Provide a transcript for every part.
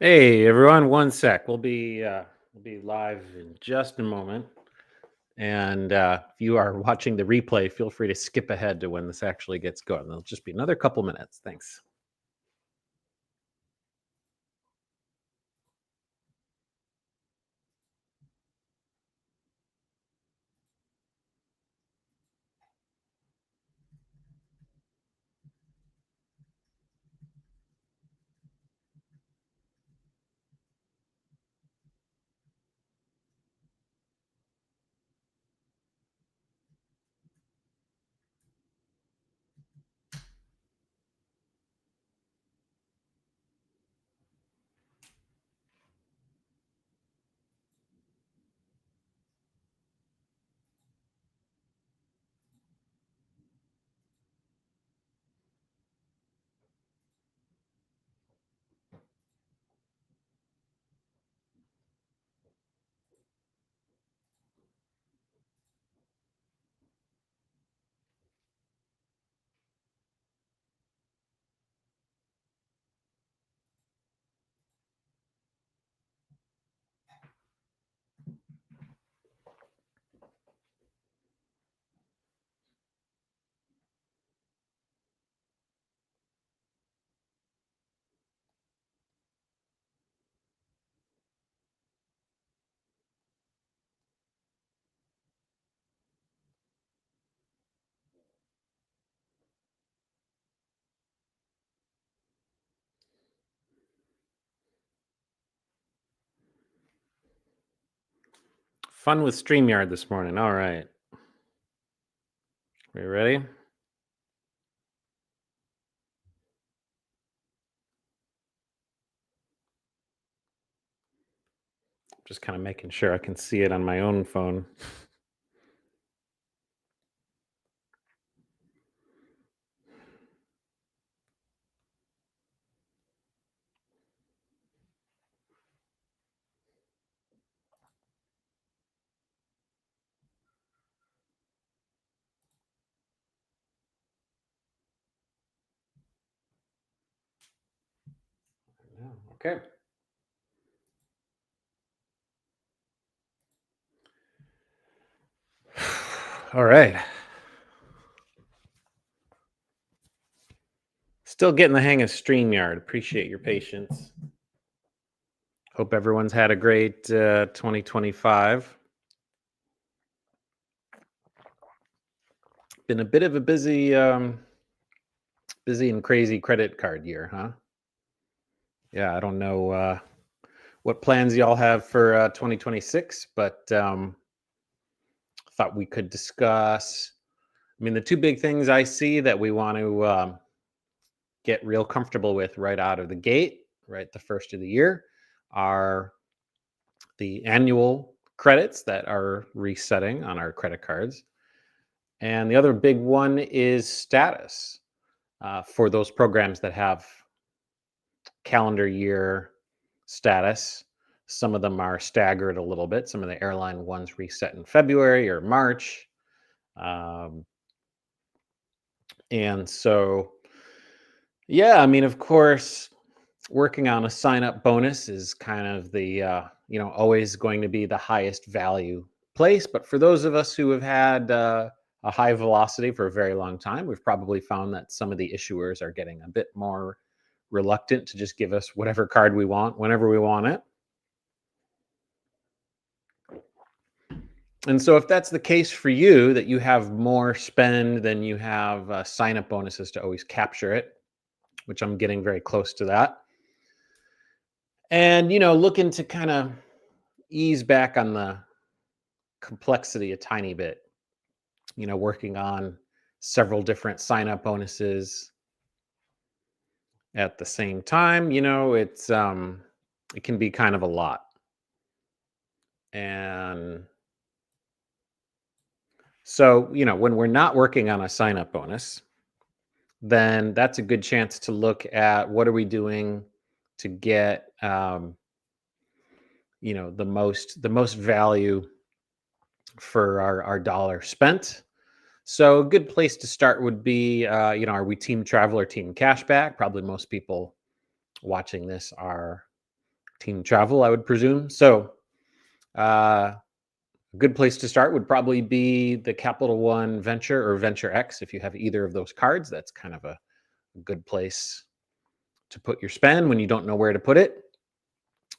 Hey everyone, one sec. We'll be live in just a moment. And if you are watching the replay, feel free to skip ahead to when this actually gets going. It'll just be another couple minutes. Thanks. Fun with StreamYard this morning. All right. We ready? Just kind of making sure I can see it on my own phone. Yeah, okay. All right. Still getting the hang of StreamYard. Appreciate your patience. Hope everyone's had a great 2025. Been a bit of a busy and crazy credit card year, huh? Yeah, I don't know what plans y'all have for 2026, but thought we could discuss. I mean, the two big things I see that we want to get real comfortable with right out of the gate, right the first of the year, are the annual credits that are resetting on our credit cards. And the other big one is status for those programs that have calendar year status. Some of them are staggered a little bit. Some of the airline ones reset in February or March. Um, and so, yeah, I mean, of course, working on a sign up bonus is kind of the, always going to be the highest value place. But for those of us who have had a high velocity for a very long time, we've probably found that some of the issuers are getting a bit more reluctant to just give us whatever card we want whenever we want it. And so, if that's the case for you, that you have more spend than you have sign up bonuses to always capture it, which I'm getting very close to that. And, looking to kind of ease back on the complexity a tiny bit, working on several different sign up bonuses at the same time, it can be kind of a lot. And so, when we're not working on a sign up bonus, then that's a good chance to look at what are we doing to get the most value for our dollar spent. So a good place to start would be are we team travel or team cashback? Probably most people watching this are team travel, I would presume. So a good place to start would probably be the Capital One Venture or Venture X. If you have either of those cards, that's kind of a good place to put your spend when you don't know where to put it,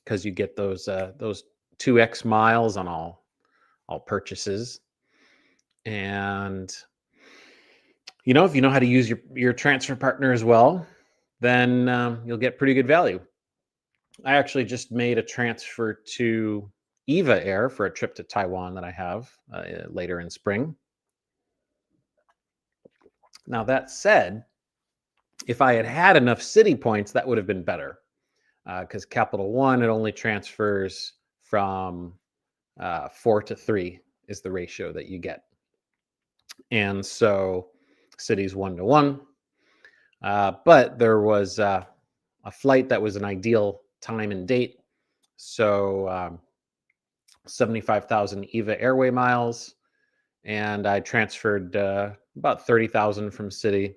because you get those 2x miles on all purchases. And if you know how to use your transfer partner as well, then you'll get pretty good value. I actually just made a transfer to Eva Air for a trip to Taiwan that I have later in spring. Now, that said, if I had had enough city points, that would have been better, because Capital One, it only transfers from 4 to 3 is the ratio that you get. And so city's 1 to 1. But there was a flight that was an ideal time and date. So 75,000 EVA Airway miles, and I transferred about 30,000 from City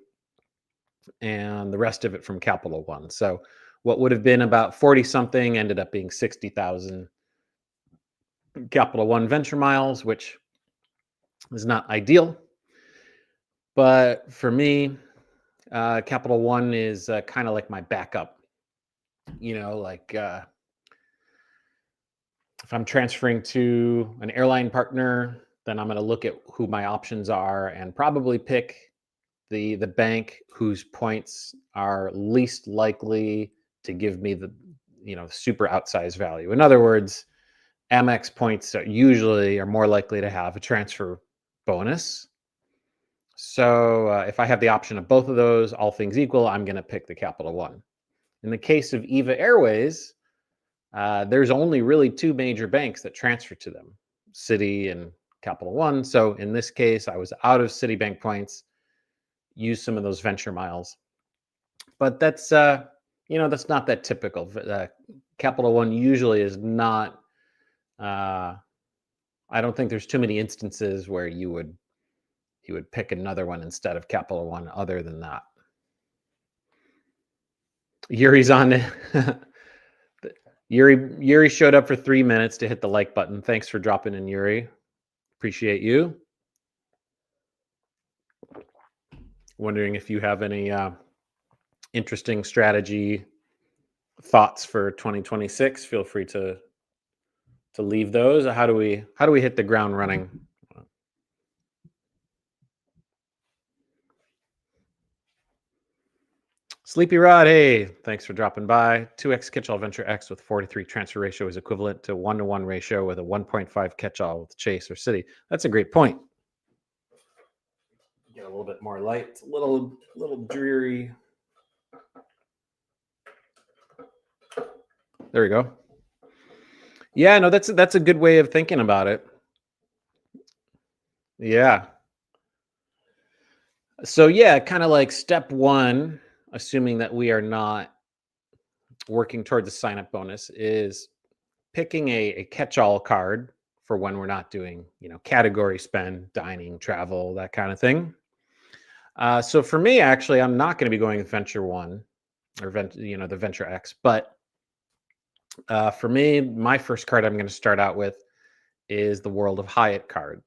and the rest of it from Capital One. So what would have been about 40 something ended up being 60,000 Capital One Venture miles, which is not ideal. But for me, Capital One is kind of like my backup. If I'm transferring to an airline partner, then I'm going to look at who my options are and probably pick the bank whose points are least likely to give me the super outsized value. In other words, Amex points are more likely to have a transfer bonus. So if I have the option of both of those, all things equal, I'm going to pick the Capital One. In the case of Eva Airways, there's only really 2 major banks that transfer to them, Citi and Capital One. So in this case, I was out of Citibank points, used some of those venture miles. But that's that's not that typical. Capital One usually is not. I don't think there's too many instances where you would pick another one instead of Capital One. Other than that, Yuri's on it. Yuri showed up for 3 minutes to hit the like button. Thanks for dropping in, Yuri. Appreciate you. Wondering if you have any interesting strategy thoughts for 2026. Feel free to leave those. How do we hit the ground running? Sleepy Rod, hey, thanks for dropping by. 2x catch-all Venture X with 43 transfer ratio is equivalent to 1-to-1 ratio with a 1.5 catch-all with Chase or Citi. That's a great point. Get a little bit more light. It's a little dreary. There we go. Yeah, no, that's a good way of thinking about it. Yeah. So yeah, kind of like step 1, assuming that we are not working towards a sign-up bonus, is picking a catch-all card for when we're not doing, category spend, dining, travel, that kind of thing. So for me, actually, I'm not going to be going with Venture One or the Venture X, but for me, my first card I'm going to start out with is the World of Hyatt card,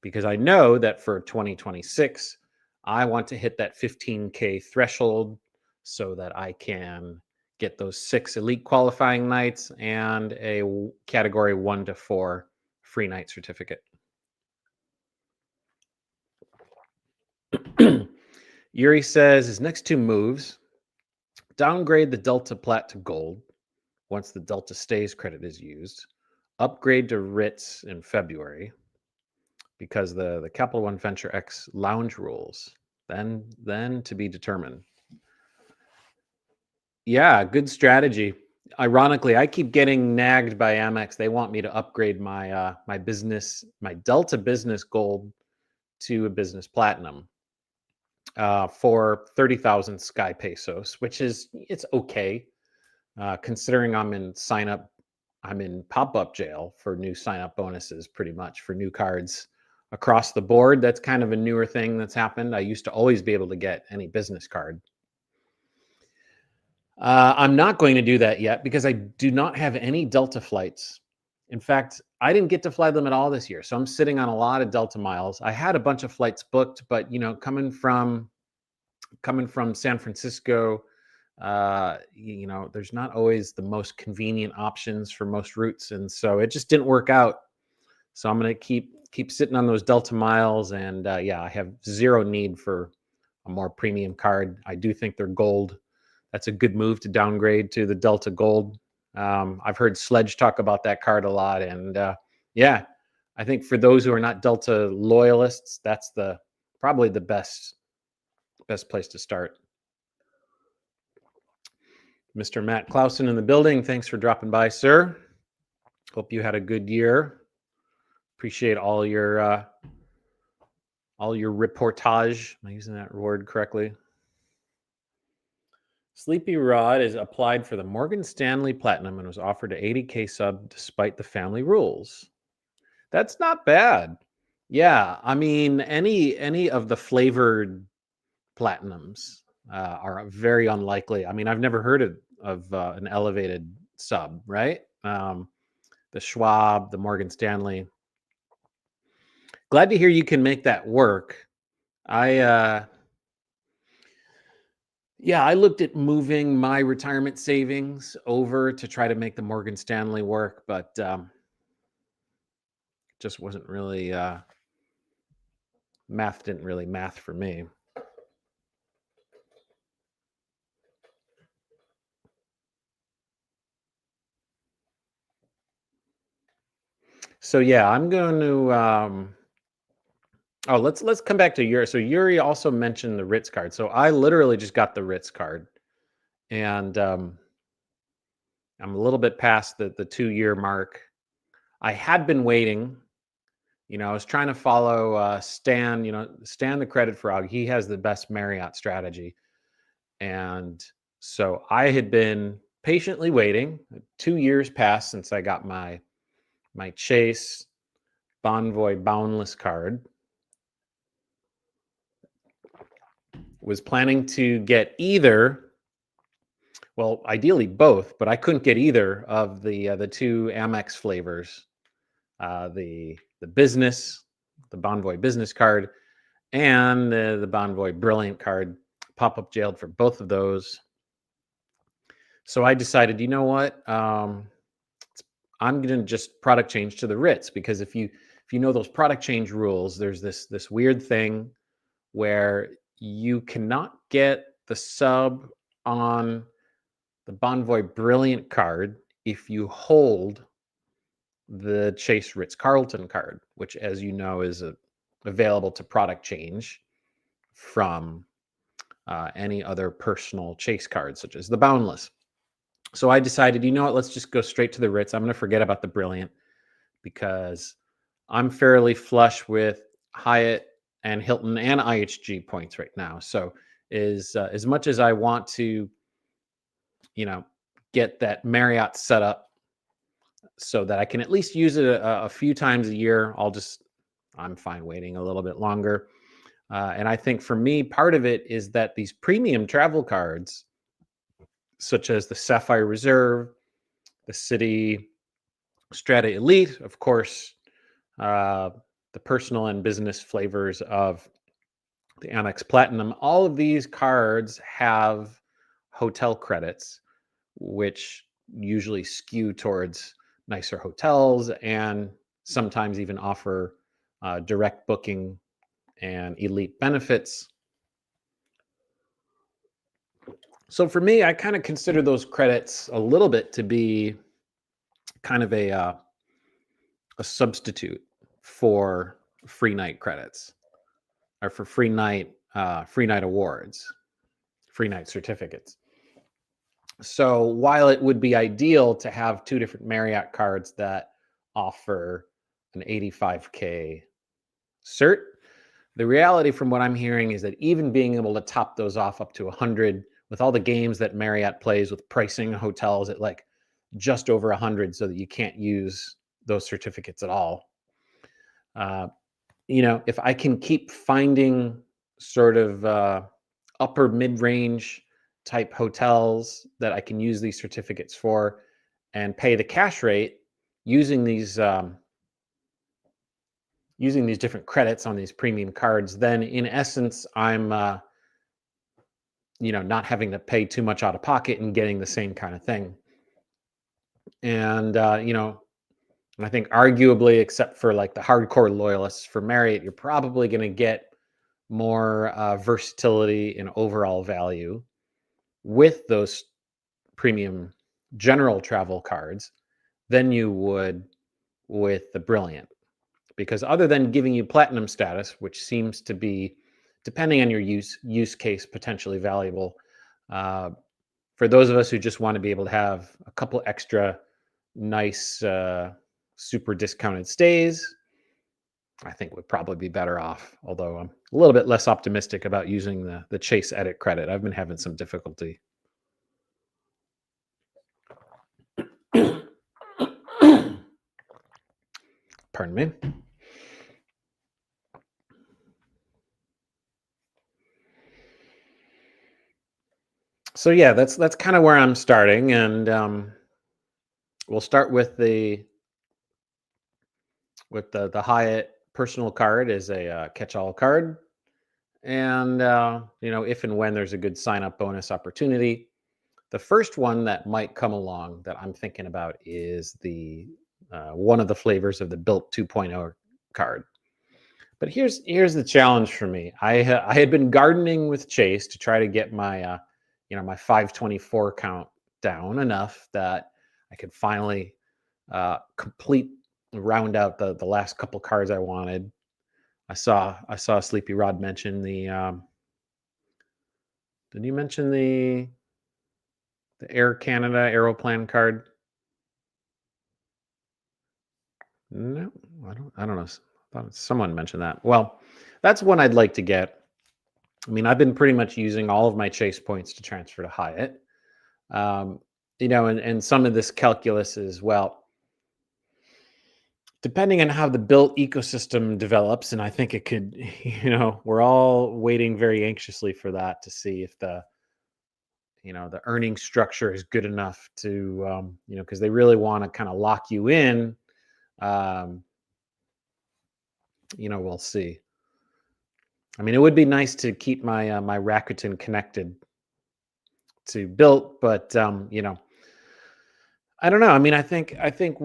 because I know that for 2026, I want to hit that 15K threshold so that I can get those 6 elite qualifying nights and a category 1 to 4 free night certificate. Yuri says his next 2 moves: downgrade the Delta Plat to gold once the Delta Stays credit is used, upgrade to Ritz in February because the Capital One Venture X lounge rules, then to be determined. Yeah, good strategy. Ironically, I keep getting nagged by Amex. They want me to upgrade my my Delta Business Gold to a Business Platinum for 30,000 Sky Pesos, which it's okay considering I'm in pop-up jail for new sign-up bonuses, pretty much for new cards across the board. That's kind of a newer thing that's happened. I used to always be able to get any business card. I'm not going to do that yet because I do not have any Delta flights. In fact, I didn't get to fly them at all this year, so I'm sitting on a lot of Delta miles. I had a bunch of flights booked, but coming from San Francisco, there's not always the most convenient options for most routes, and so it just didn't work out. So I'm gonna keep sitting on those Delta miles, and yeah, I have zero need for a more premium card. I do think they're gold. That's a good move to downgrade to the Delta Gold. I've heard Sledge talk about that card a lot, and yeah, I think for those who are not Delta loyalists, that's the probably the best place to start. Mr. Matt Clausen in the building. Thanks for dropping by, sir. Hope you had a good year. Appreciate all your reportage. Am I using that word correctly? Sleepy Rod is applied for the Morgan Stanley Platinum and was offered to 80K sub despite the family rules. That's not bad. Yeah, I mean any of the flavored platinums are very unlikely. I mean, I've never heard of an elevated sub, right? The Schwab, the Morgan Stanley. Glad to hear you can make that work. I Yeah, I looked at moving my retirement savings over to try to make the Morgan Stanley work, but just wasn't really math didn't really math for me. So yeah, I'm going to oh, let's come back to Yuri. So Yuri also mentioned the Ritz card. So I literally just got the Ritz card, and I'm a little bit past the 2 year mark. I had been waiting. I was trying to follow Stan. Stan the Credit Frog. He has the best Marriott strategy, and so I had been patiently waiting. 2 years passed since I got my Chase Bonvoy Boundless card. Was planning to get either, well, ideally both, but I couldn't get either of the two Amex flavors, the business, the Bonvoy business card, and the Bonvoy Brilliant card. Pop up jailed for both of those. So I decided, you know what? I'm going to just product change to the Ritz, because if you know those product change rules, there's this weird thing where you cannot get the sub on the Bonvoy Brilliant card if you hold the Chase Ritz Carlton card, which, as you know, is available to product change from any other personal Chase card, such as the Boundless. So I decided, you know what, let's just go straight to the Ritz. I'm going to forget about the Brilliant because I'm fairly flush with Hyatt and Hilton and IHG points right now. So as much as I want to, get that Marriott set up so that I can at least use it a few times a year, I'm fine waiting a little bit longer. And I think for me, part of it is that these premium travel cards, such as the Sapphire Reserve, the City Strata Elite, of course, the personal and business flavors of the Amex Platinum, all of these cards have hotel credits, which usually skew towards nicer hotels and sometimes even offer direct booking and elite benefits. So for me, I kind of consider those credits a little bit to be kind of a substitute for free night credits, or for free night awards, free night certificates. So while it would be ideal to have two different Marriott cards that offer an 85K cert, the reality from what I'm hearing is that even being able to top those off up to 100 with all the games that Marriott plays with pricing hotels at like just over 100, so that you can't use those certificates at all. If I can keep finding sort of upper mid-range type hotels that I can use these certificates for and pay the cash rate using these different credits on these premium cards, then in essence, I'm not having to pay too much out of pocket and getting the same kind of thing. And I think arguably, except for like the hardcore loyalists for Marriott, you're probably going to get more versatility and overall value with those premium general travel cards than you would with the Brilliant. Because other than giving you platinum status, which seems to be, depending on your use case, potentially valuable, uh, for those of us who just want to be able to have a couple extra nice, super discounted stays, I think would probably be better off. Although I'm a little bit less optimistic about using the Chase Edit credit. I've been having some difficulty. Pardon me. So yeah, that's kind of where I'm starting, and we'll start with the Hyatt personal card as a catch-all card, and if and when there's a good sign-up bonus opportunity. The first one that might come along that I'm thinking about is the one of the flavors of the Built 2.0 card. But here's the challenge for me. I had been gardening with Chase to try to get my my 524 count down enough that I could finally complete round out the last couple cards I wanted. I saw Sleepy Rod mention the. Did you mention the Air Canada Aeroplan card? No, I don't know. I thought someone mentioned that. Well, that's one I'd like to get. I mean, I've been pretty much using all of my Chase points to transfer to Hyatt. And some of this calculus is, well, depending on how the built ecosystem develops, and I think it could, we're all waiting very anxiously for that to see if the earning structure is good enough to, because they really want to kind of lock you in. We'll see. I mean, it would be nice to keep my Rakuten connected to built, but I don't know. I mean, I think I think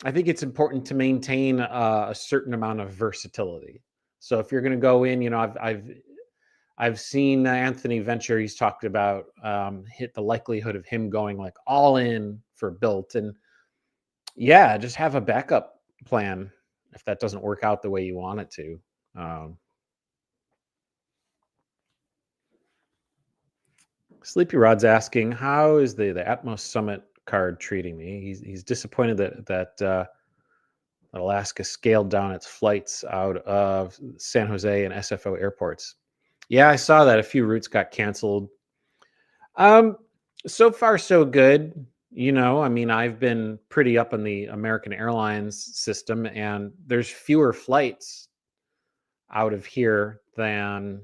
it's important to maintain a certain amount of versatility. So if you're going to go in, I've seen Anthony Venture. He's talked about hit the likelihood of him going like all in for built, and yeah, just have a backup plan if that doesn't work out the way you want it to. Sleepy Rod's asking, how is the Atmos Summit card treating me? He's disappointed that Alaska scaled down its flights out of San Jose and SFO airports. Yeah, I saw that a few routes got canceled. So far so good. I mean, I've been pretty up on the American Airlines system, and there's fewer flights out of here than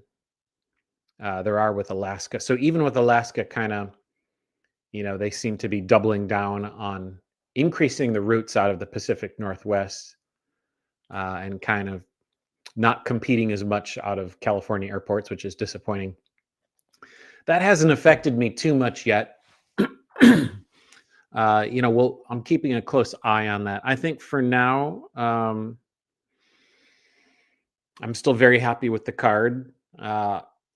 there are with Alaska. So even with Alaska, kind of, they seem to be doubling down on increasing the routes out of the Pacific Northwest and kind of not competing as much out of California airports, which is disappointing. That hasn't affected me too much yet. I'm keeping a close eye on that. I think for now, I'm still very happy with the card.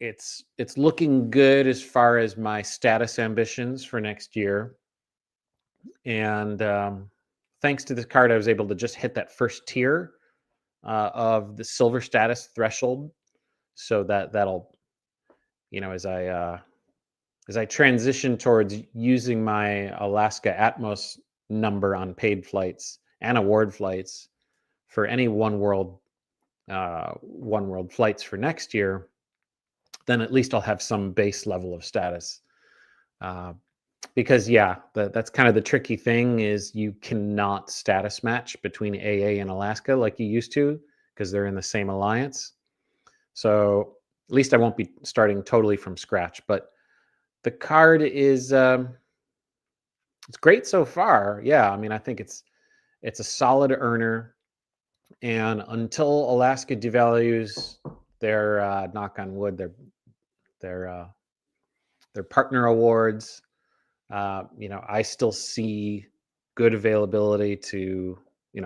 It's looking good as far as my status ambitions for next year. And thanks to this card, I was able to just hit that first tier of the silver status threshold. So that'll, as I transition towards using my Alaska Atmos number on paid flights and award flights for any one world flights for next year, then at least I'll have some base level of status. Because that's kind of the tricky thing is you cannot status match between AA and Alaska like you used to because they're in the same alliance. So at least I won't be starting totally from scratch. But The card is it's great so far. Yeah, I mean, I think it's a solid earner, and until Alaska devalues their knock on wood, their uh, their partner awards, I still see good availability to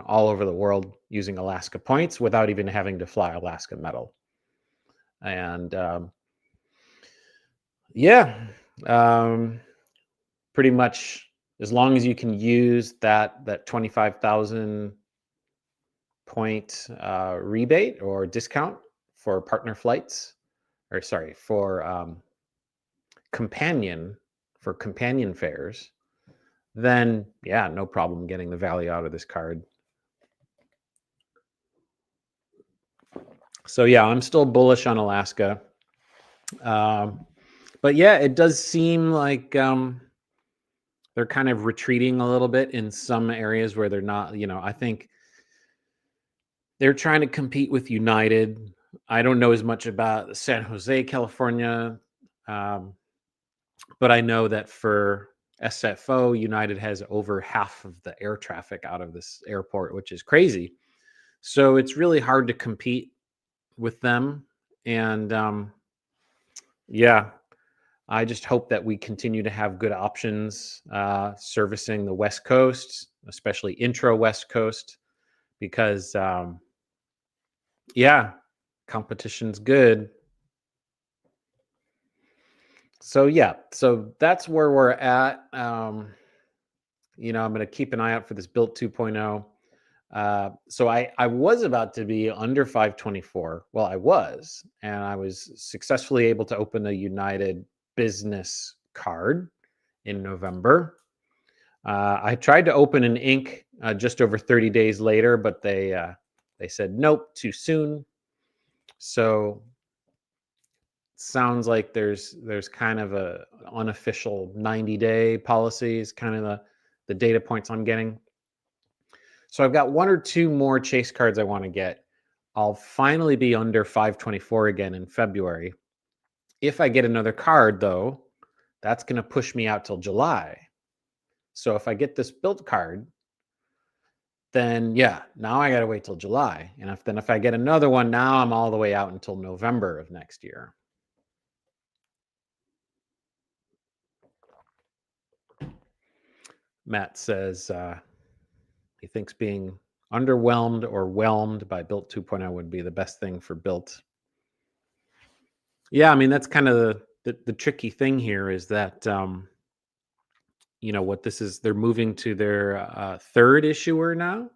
all over the world using Alaska points without even having to fly Alaska metal. And yeah, um, pretty much as long as you can use that 25,000 point rebate or discount for partner flights, or sorry, for companion companion fares, then yeah, no problem getting the value out of this card. So yeah, I'm still bullish on Alaska. But yeah, it does seem like they're kind of retreating a little bit in some areas where they're not. I think they're trying to compete with United. I don't know as much about San Jose, California, um, but I know that for SFO, United has over half of the air traffic out of this airport, which is crazy. So it's really hard to compete with them. And yeah, I just hope that we continue to have good options servicing the West Coast, especially intro West Coast, because yeah, competition's good. So yeah, so that's where we're at. I'm going to keep an eye out for this Built 2.0. So I was about to be under 524. Well, I was, and I was successfully able to open a United business card in November. I tried to open an Inc. Just over 30 days later, but they said nope, too soon. So sounds like there's kind of a unofficial 90-day policy is kind of the data points I'm getting. So I've got one or two more chase cards I want to get. I'll finally be under 524 again in February. If I get another card, though, that's going to push me out till July. So if I get this built card, then yeah, now I got to wait till July. And if I get another one, now I'm all the way out until November of next year. Matt says he thinks being underwhelmed or whelmed by Built 2.0 would be the best thing for Built. Yeah, I mean, that's kind of the tricky thing here is that what this is, they're moving to their third issuer now.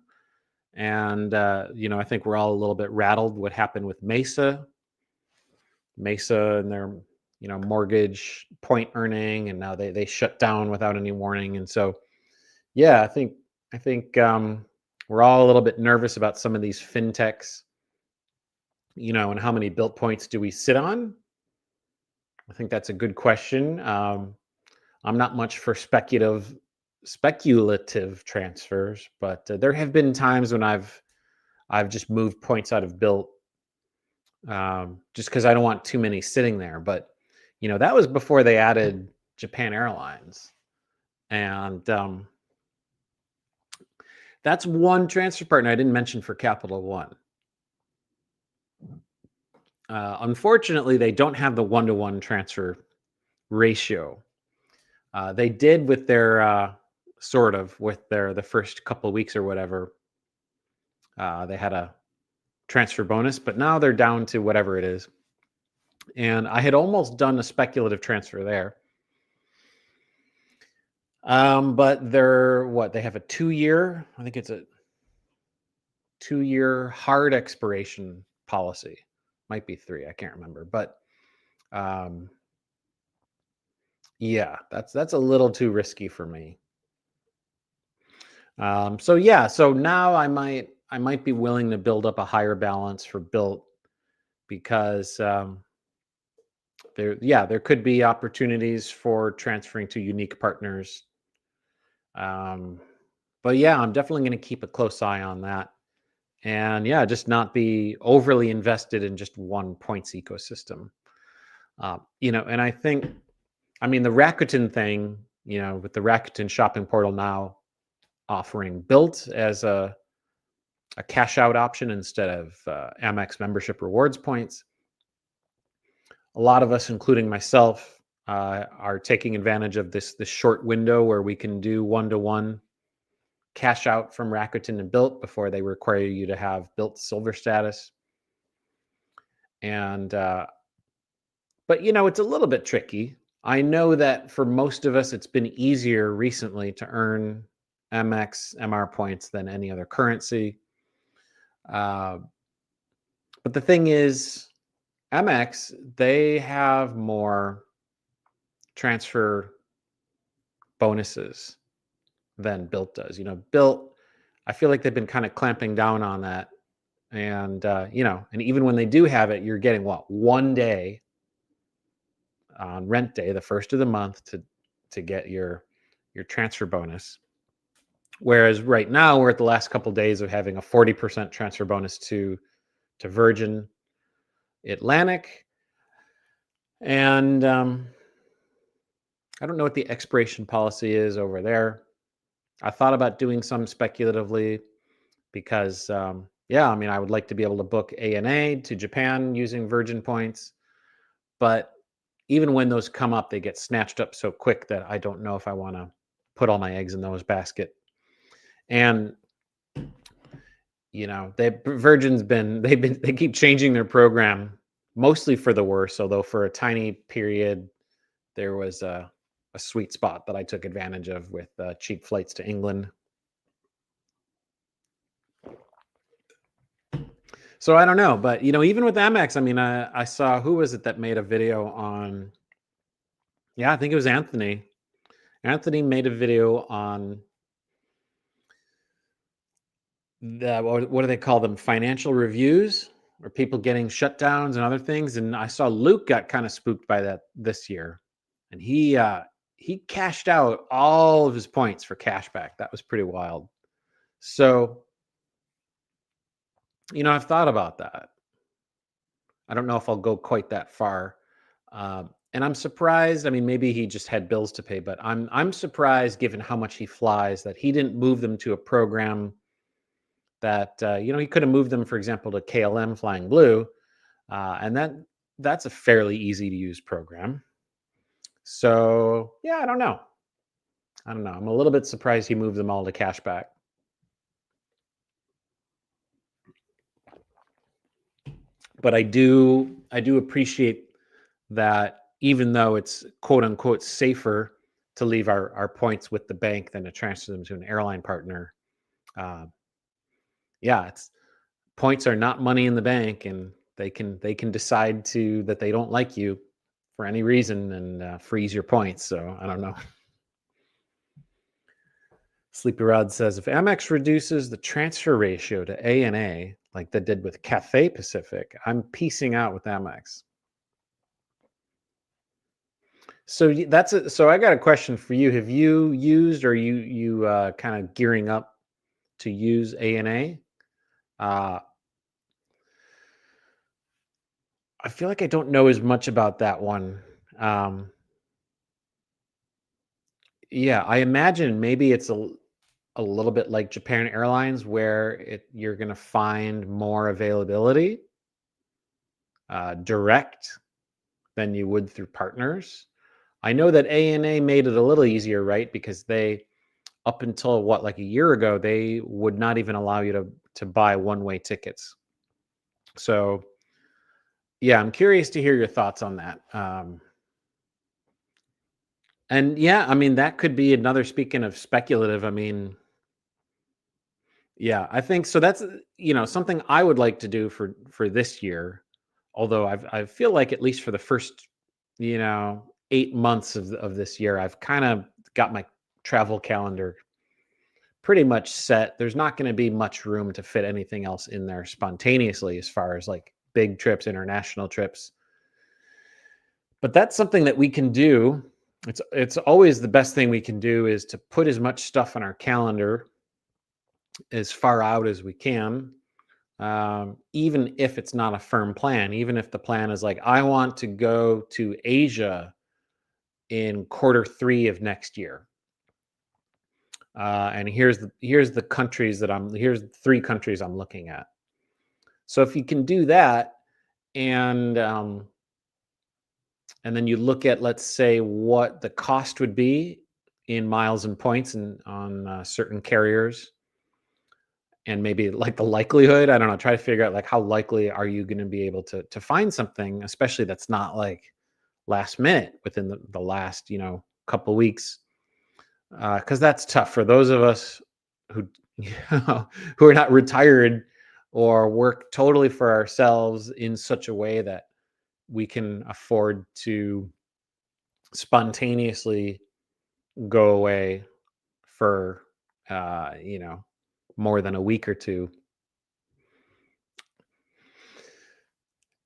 And I think we're all a little bit rattled what happened with Mesa and their mortgage point earning, and now they shut down without any warning. And so yeah, I think we're all a little bit nervous about some of these fintechs, and how many Built points do we sit on? I think that's a good question. I'm not much for speculative transfers, but there have been times when I've just moved points out of Built just because I don't want too many sitting there. But that was before they added Japan Airlines, and that's one transfer partner I didn't mention for Capital One. Unfortunately, they don't have the 1-to-1 transfer ratio. They did with their the first couple of weeks or whatever. They had a transfer bonus, but now they're down to whatever it is. And I had almost done a speculative transfer there. But they have a 2-year, I think it's a 2-year hard expiration policy. Might be 3, I can't remember. But yeah, that's a little too risky for me. So now I might be willing to build up a higher balance for Built because there could be opportunities for transferring to unique partners. But yeah, I'm definitely going to keep a close eye on that, and yeah, just not be overly invested in just one points ecosystem. And I think I mean, the Rakuten thing, with the Rakuten shopping portal now offering Built as a cash out option instead of Amex membership rewards points. A lot of us, including myself, are taking advantage of this short window where we can do one-to-one cash out from Rakuten and Built before they require you to have Built Silver status. And but it's a little bit tricky. I know that for most of us, it's been easier recently to earn MX MR points than any other currency. Uh, but the thing is, MX, they have more transfer bonuses than Built does. Built, I feel like they've been kind of clamping down on that. And, and even when they do have it, you're getting what, 1 day on rent day, the first of the month to get your transfer bonus. Whereas right now we're at the last couple of days of having a 40% transfer bonus to Virgin Atlantic. And I don't know what the expiration policy is over there. I thought about doing some speculatively because, I would like to be able to book ANA to Japan using Virgin points. But even when those come up, they get snatched up so quick that I don't know if I want to put all my eggs in those basket. And Virgin's they keep changing their program, mostly for the worse. Although for a tiny period, there was a sweet spot that I took advantage of with cheap flights to England. So I don't know, but even with Amex, I mean, I saw, who was it that made a video on? Yeah, I think it was Anthony. Anthony made a video on what do they call them? Financial reviews, or people getting shutdowns and other things. And I saw Luke got kind of spooked by that this year, and he cashed out all of his points for cashback. That was pretty wild. So, I've thought about that. I don't know if I'll go quite that far. And I'm surprised. I mean, maybe he just had bills to pay, but I'm surprised, given how much he flies, that he didn't move them to a program that he could have moved them, for example, to KLM Flying Blue, and that's a fairly easy to use program. So yeah, I don't know. I'm a little bit surprised he moved them all to cashback. But I do appreciate that, even though it's quote unquote safer to leave our points with the bank than to transfer them to an airline partner. It's points are not money in the bank, and they can decide that they don't like you for any reason and freeze your points. So I don't know. Sleepy Rod says, if Amex reduces the transfer ratio to ANA like they did with Cathay Pacific, I'm piecing out with Amex. So so I got a question for you. Have you used, or you kind of gearing up to use ANA? I feel like I don't know as much about that one. Yeah, I imagine maybe it's a little bit like Japan Airlines, where you're going to find more availability direct than you would through partners. I know that ANA made it a little easier, right? Because they, up until like a year ago, they would not even allow you to buy one-way tickets. So yeah, I'm curious to hear your thoughts on that. And yeah, I mean, that could be another, speaking of speculative, I mean, yeah, I think so. That's something I would like to do for this year. Although I feel like, at least for the first 8 months of this year, I've kind of got my travel calendar pretty much set. There's not going to be much room to fit anything else in there spontaneously, as far as like big trips, international trips. But that's something that we can do. It's always the best thing we can do, is to put as much stuff on our calendar as far out as we can, even if it's not a firm plan. Even if the plan is like, I want to go to Asia in quarter 3 of next year. And here's the countries that here's 3 countries I'm looking at. So if you can do that, and and then you look at, let's say, what the cost would be in miles and points and on certain carriers, and maybe like the likelihood, I don't know, try to figure out like how likely are you going to be able to find something, especially that's not like last minute within the last couple weeks, because that's tough for those of us who who are not retired or work totally for ourselves in such a way that we can afford to spontaneously go away for more than a week or two.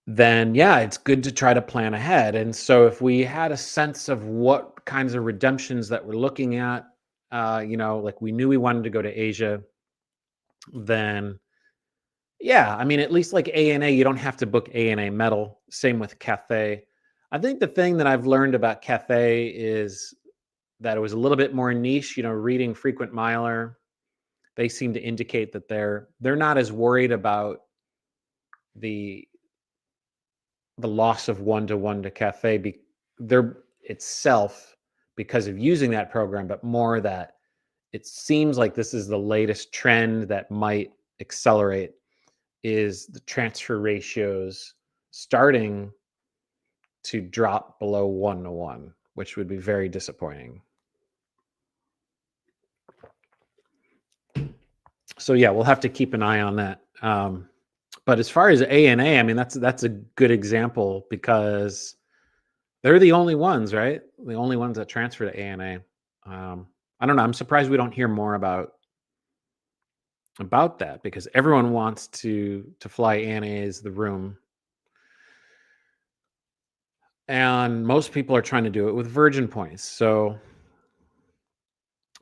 Then yeah, it's good to try to plan ahead. And so if we had a sense of what kinds of redemptions that we're looking at, like we knew we wanted to go to Asia, then yeah, I mean, at least like ANA, you don't have to book ANA metal. Same with Cathay. I think the thing that I've learned about Cathay is that it was a little bit more niche. Reading Frequent Miler, they seem to indicate that they're not as worried about the loss of one-to-one to Cathay they're itself because of using that program, but more that it seems like this is the latest trend that might accelerate, is the transfer ratios starting to drop below 1-to-1, which would be very disappointing. So yeah, we'll have to keep an eye on that. But as far as ANA, I mean, that's a good example because they're the only ones, right? The only ones that transfer to ANA. I don't know. I'm surprised we don't hear more about that because everyone wants to fly ANA's the room, and most people are trying to do it with Virgin points. So,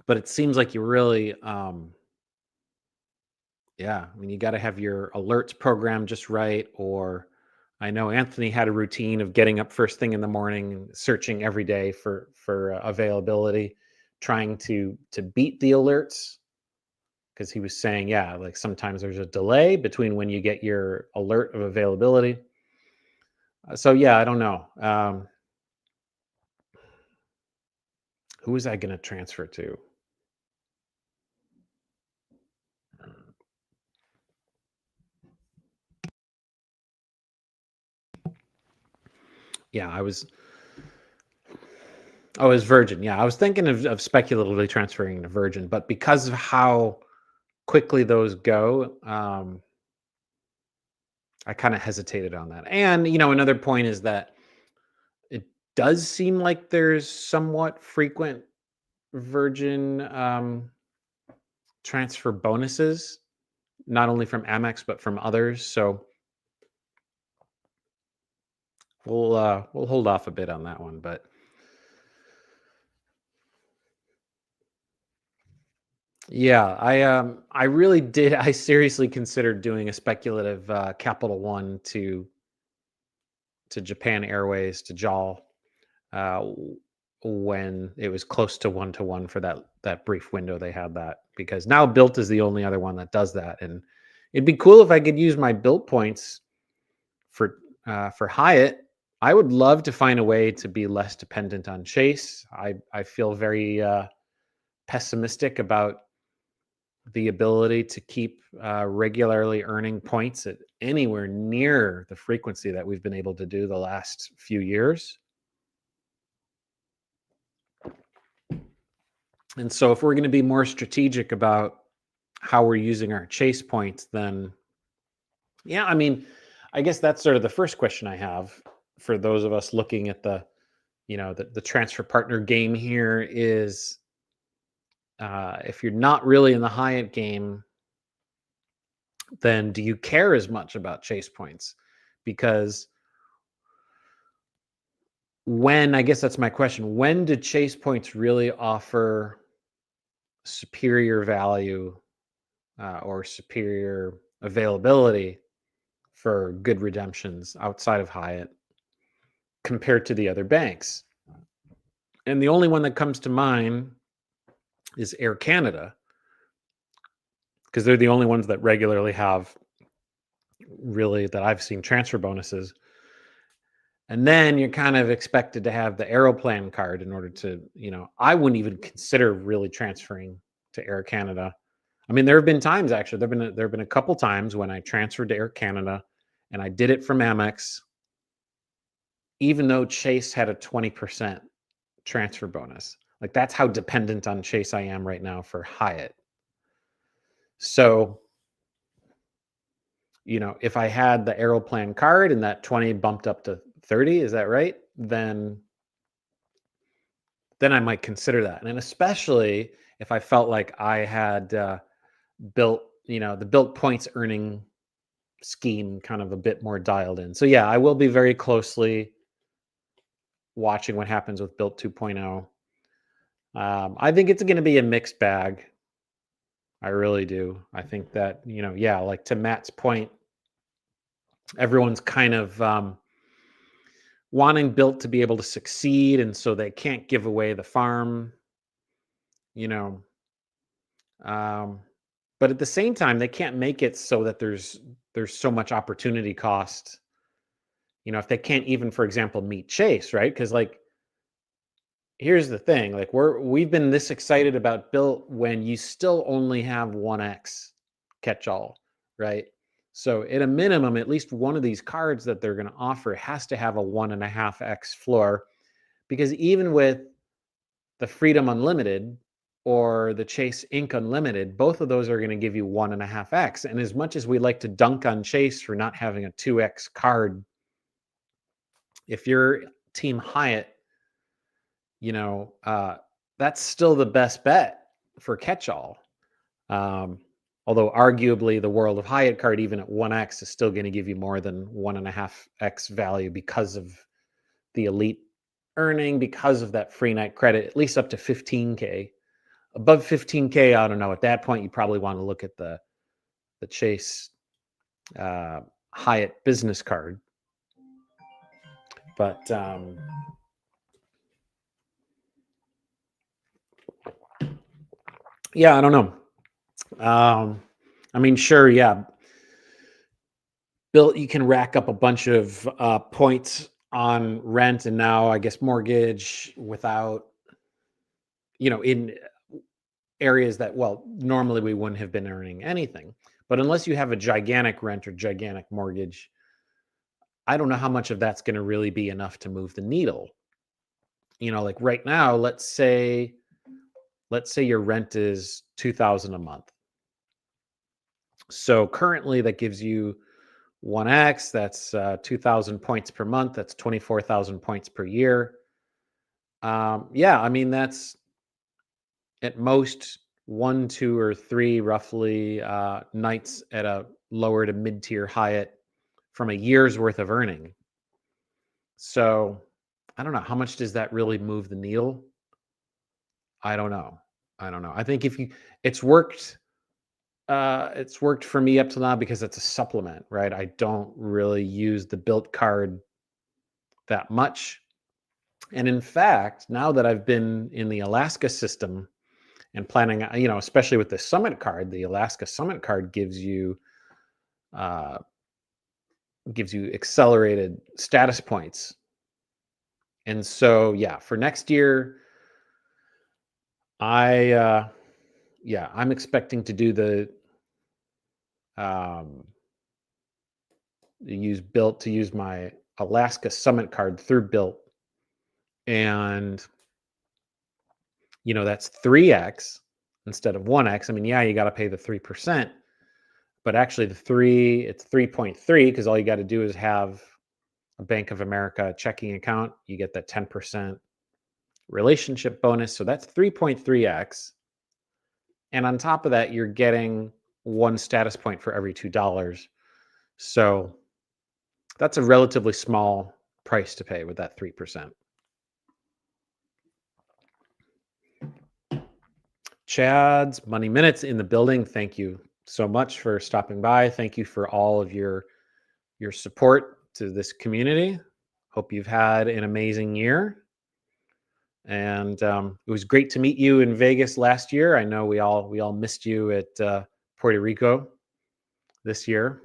but it seems like you really, yeah. I mean, you got to have your alerts program just right, or I know Anthony had a routine of getting up first thing in the morning and searching every day for availability, trying to beat the alerts, because he was saying, yeah, like sometimes there's a delay between when you get your alert of availability. So yeah, I don't know. Who was I going to transfer to? Yeah, I was. Oh, it was Virgin. Yeah, I was thinking of speculatively transferring to Virgin, but because of how quickly those go, I kind of hesitated on that. And another point is that it does seem like there's somewhat frequent Virgin transfer bonuses, not only from Amex but from others. So we'll hold off a bit on that one. But yeah, I really did. I seriously considered doing a speculative Capital One to Japan Airways to JAL uh, when it was close to 1-to-1 for that brief window they had that, because now Built is the only other one that does that, and it'd be cool if I could use my Built points for Hyatt. I would love to find a way to be less dependent on Chase. I feel very pessimistic about the ability to keep regularly earning points at anywhere near the frequency that we've been able to do the last few years. And so if we're going to be more strategic about how we're using our Chase points, then yeah, I mean, I guess that's sort of the first question I have for those of us looking at the transfer partner game here is, if you're not really in the Hyatt game, then do you care as much about Chase points? Because I guess that's my question, when did Chase points really offer superior value or superior availability for good redemptions outside of Hyatt compared to the other banks? And the only one that comes to mind is Air Canada, because they're the only ones that regularly have, really, that I've seen, transfer bonuses. And then you're kind of expected to have the Aeroplan card in order to, I wouldn't even consider really transferring to Air Canada. I mean, there have been times, actually, there have been a couple times when I transferred to Air Canada and I did it from Amex, even though Chase had a 20% transfer bonus. Like, that's how dependent on Chase I am right now for Hyatt. So, if I had the Aeroplan card and that 20 bumped up to 30, is that right? Then I might consider that. And especially if I felt like I had built, the built points earning scheme kind of a bit more dialed in. So yeah, I will be very closely watching what happens with Built 2.0. I think it's going to be a mixed bag. I really do. I think that, yeah, like to Matt's point, everyone's kind of wanting Built to be able to succeed, and so they can't give away the farm, you know. But at the same time, they can't make it so that there's so much opportunity cost. If they can't even, for example, meet Chase, right? Because like, here's the thing: like we've been this excited about Built when you still only have 1x catch-all, right? So at a minimum, at least one of these cards that they're going to offer has to have a 1.5x floor, because even with the Freedom Unlimited or the Chase Ink Unlimited, both of those are going to give you 1.5x. And as much as we like to dunk on Chase for not having a 2x card, if you're Team Hyatt, that's still the best bet for catch-all. Although arguably the World of Hyatt card, even at 1x, is still going to give you more than 1.5x value because of the elite earning, because of that free night credit, at least up to 15K. Above 15K, I don't know. At that point, you probably want to look at the Chase Hyatt business card. But yeah, I don't know. I mean, sure, yeah. Bill, you can rack up a bunch of points on rent and now, I guess, mortgage without, in areas that, well, normally we wouldn't have been earning anything. But unless you have a gigantic rent or gigantic mortgage, I don't know how much of that's going to really be enough to move the needle. Like right now, let's say your rent is $2,000 a month. So currently that gives you 1x, that's 2,000 points per month. That's 24,000 points per year. Yeah, I mean, that's at most 1, 2, or 3 roughly nights at a lower to mid-tier Hyatt from a year's worth of earning. So I don't know, how much does that really move the needle? I don't know. I think it's worked for me up till now because it's a supplement, right? I don't really use the Built card that much. And in fact, now that I've been in the Alaska system and planning, especially with the Summit card, the Alaska Summit card gives you accelerated status points. And so, yeah, for next year, I'm expecting to do use my Alaska Summit card through Built, and that's 3x instead of 1x. I mean, yeah, you got to pay the 3%, but actually it's 3.3, because all you got to do is have a Bank of America checking account. You get that 10% relationship bonus, so that's 3.3x. And on top of that, you're getting 1 status point for every $2. So that's a relatively small price to pay with that 3%. Chad's Money Minutes in the building. Thank you so much for stopping by. Thank you for all of your support to this community. Hope you've had an amazing year. And it was great to meet you in Vegas last year. I know we all missed you at Puerto Rico this year.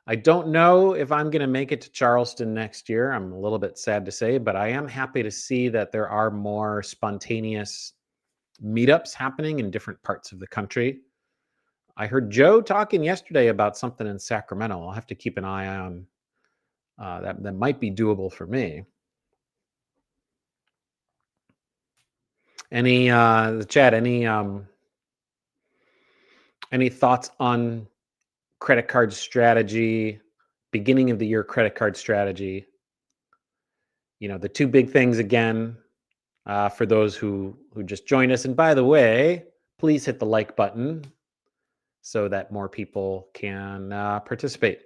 I don't know if I'm going to make it to Charleston next year. I'm a little bit sad to say, but I am happy to see that there are more spontaneous meetups happening in different parts of the country. I heard Joe talking yesterday about something in Sacramento. I'll have to keep an eye on that. That might be doable for me. Any the chat? Any thoughts on credit card strategy? Beginning of the year credit card strategy. The two big things again for those who just joined us. And by the way, please hit the like button so that more people can participate.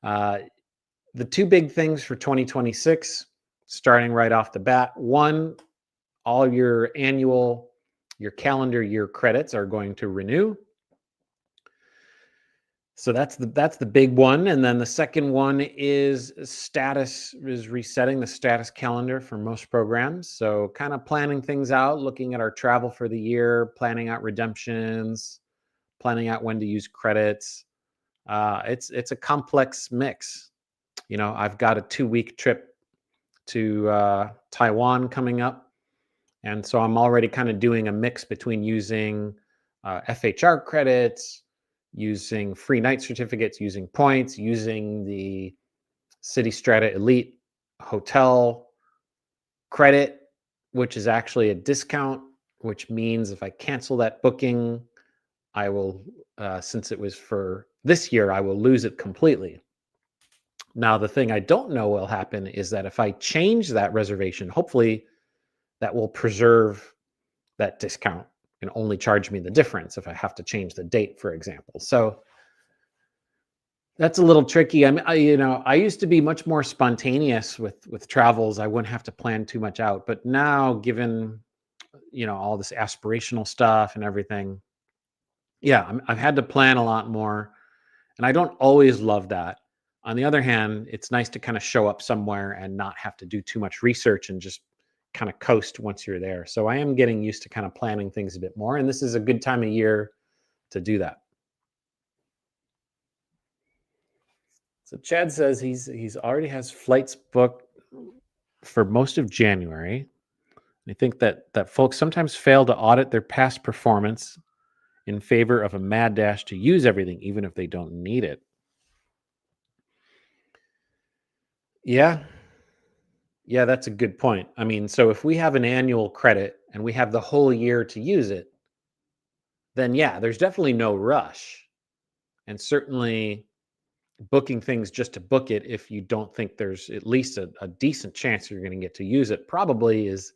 The two big things for 2026, starting right off the bat. One, all your calendar year credits are going to renew. So that's the big one. And then the second one is resetting the status calendar for most programs. So kind of planning things out, looking at our travel for the year, planning out redemptions, planning out when to use credits. It's a complex mix. I've got a 2-week trip to Taiwan coming up. And so I'm already kind of doing a mix between using FHR credits, using free night certificates, using points, using the City Strata Elite hotel credit, which is actually a discount, which means if I cancel that booking, I will, since it was for this year, I will lose it completely. Now, the thing I don't know will happen is that if I change that reservation, hopefully that will preserve that discount and only charge me the difference if I have to change the date, for example. So that's a little tricky. I used to be much more spontaneous with travels. I wouldn't have to plan too much out. But now, given all this aspirational stuff and everything, yeah, I've had to plan a lot more, and I don't always love that. On the other hand, it's nice to kind of show up somewhere and not have to do too much research and just kind of coast once you're there. So I am getting used to kind of planning things a bit more, and this is a good time of year to do that. So Chad says he's already has flights booked for most of January. I think that folks sometimes fail to audit their past performance in favor of a mad dash to use everything, even if they don't need it. Yeah, that's a good point. I mean, so if we have an annual credit and we have the whole year to use it, then yeah, there's definitely no rush. And certainly booking things just to book it if you don't think there's at least a decent chance you're going to get to use it probably is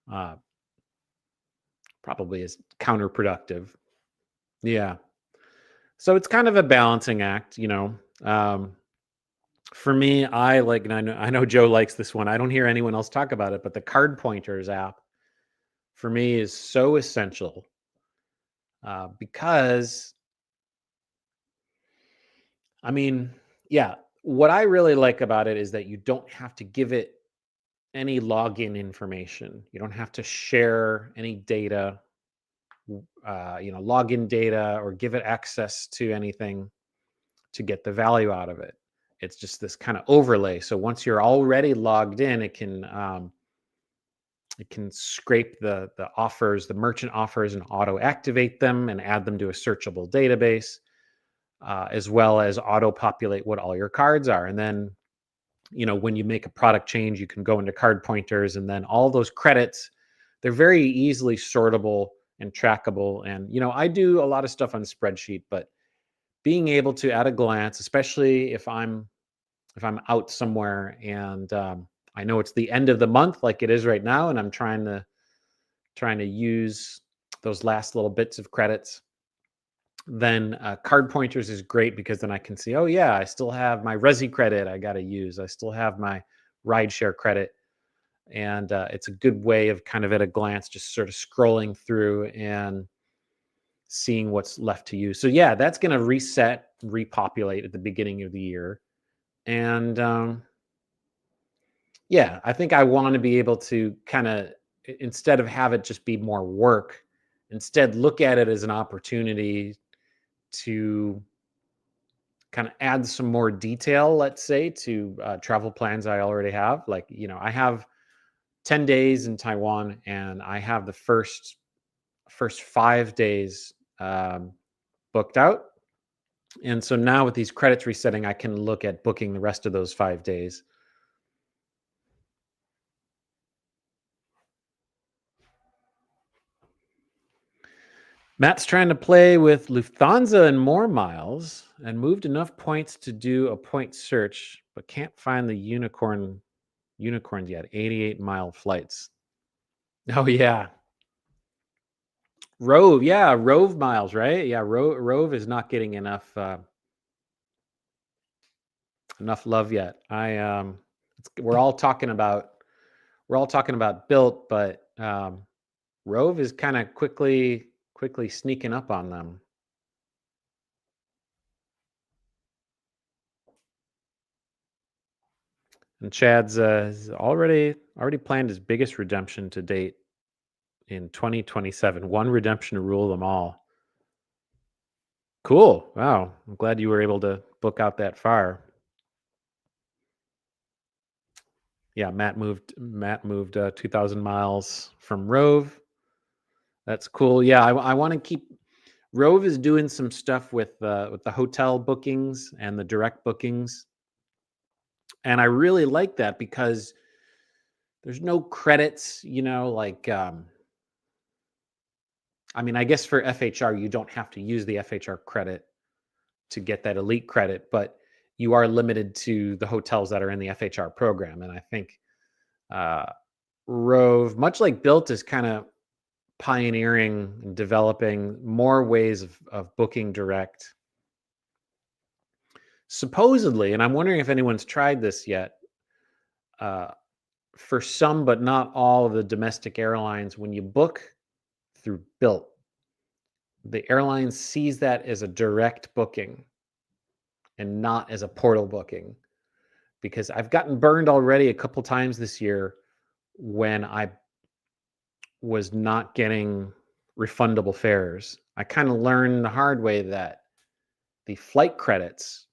counterproductive. Yeah. So it's kind of a balancing act. For me, and I know Joe likes this one. I don't hear anyone else talk about it, but the Card Pointers app for me is so essential because, I mean, yeah, what I really like about it is that you don't have to give it any login information. You don't have to share any data, login data, or give it access to anything to get the value out of it. It's just this kind of overlay. So once you're already logged in, it can scrape the offers, the merchant offers, and auto activate them and add them to a searchable database, as well as auto populate what all your cards are. And then, when you make a product change, you can go into Card Pointers, and then all those credits, they're very easily sortable and trackable. And I do a lot of stuff on spreadsheet, but being able to at a glance, especially if I'm out somewhere and I know it's the end of the month like it is right now, and I'm trying to use those last little bits of credits, then Card Pointers is great because then I can see, oh yeah, I still have my Resi credit I got to use. I still have my rideshare credit. And it's a good way of kind of at a glance, just sort of scrolling through and seeing what's left to use. So yeah, that's going to repopulate at the beginning of the year. And yeah, I think I want to be able to kind of instead of have it just be more work, instead look at it as an opportunity to kind of add some more detail, let's say, to travel plans I already have. Like, I have 10 days in Taiwan, and I have the first 5 days booked out. And so now with these credits resetting, I can look at booking the rest of those 5 days. Matt's trying to play with Lufthansa and more miles and moved enough points to do a point search, but can't find the unicorns yet. 88-mile flights. Oh yeah. Rove, yeah, Rove miles, right? Yeah, Rove is not getting enough love yet. We're all talking about Built, but Rove is kind of quickly sneaking up on them. And Chad's has already planned his biggest redemption to date in 2027. One redemption to rule them all. Cool. Wow. I'm glad you were able to book out that far. Yeah, Matt moved 2,000 miles from Rove. That's cool. Yeah, I want to keep. Rove is doing some stuff with the hotel bookings and the direct bookings, and I really like that because there's no credits. I mean, I guess for FHR you don't have to use the FHR credit to get that elite credit, but you are limited to the hotels that are in the FHR program, and I think Rove, much like Built, is kind of pioneering and developing more ways of booking direct. Supposedly, and I'm wondering if anyone's tried this yet, for some but not all of the domestic airlines, when you book through Built, the airline sees that as a direct booking and not as a portal booking. Because I've gotten burned already a couple times this year when I was not getting refundable fares. I kind of learned the hard way that the flight credits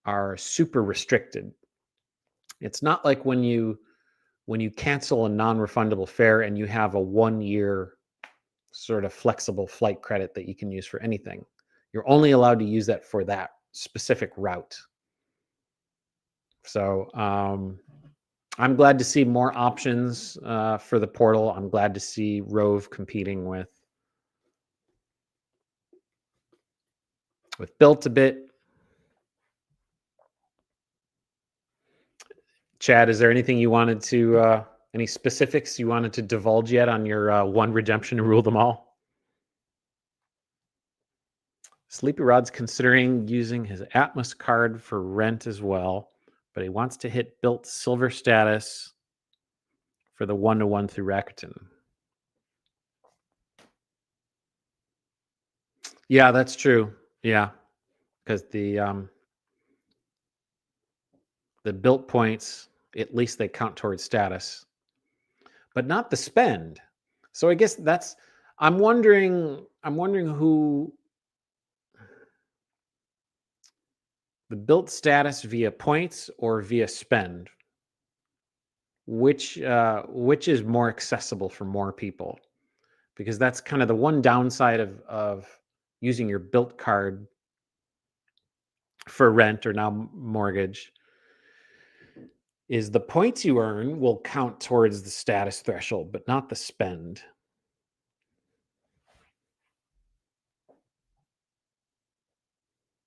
are super restricted. It's not like when you cancel a non-refundable fare and you have a 1-year sort of flexible flight credit that you can use for anything. You're only allowed to use that for that specific route. So I'm glad to see more options for the portal. I'm glad to see Rove competing with Built a bit. Chad, is there anything you wanted to, any specifics you wanted to divulge yet on your one redemption to rule them all? Sleepy Rod's considering using his Atmos card for rent as well, but he wants to hit Built silver status for the 1-to-1 through Rakuten. Yeah, that's true. Yeah, because the Built points, at least they count towards status, but not the spend. So I guess I'm wondering who the Built status via points or via spend. Which is more accessible for more people? Because that's kind of the one downside of using your Built card for rent or now mortgage, is the points you earn will count towards the status threshold, but not the spend.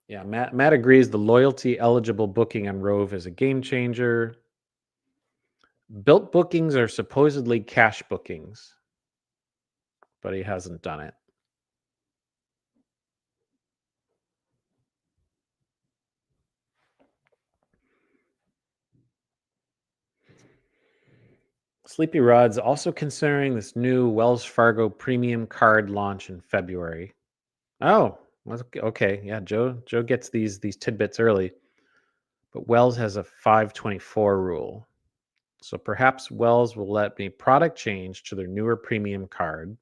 Yeah, Matt agrees the loyalty eligible booking on Rove is a game changer. Built bookings are supposedly cash bookings, but he hasn't done it. Sleepy Rod's also considering this new Wells Fargo premium card launch in February. Oh, okay. Yeah, Joe gets these tidbits early. But Wells has a 524 rule. So perhaps Wells will let me product change to their newer premium card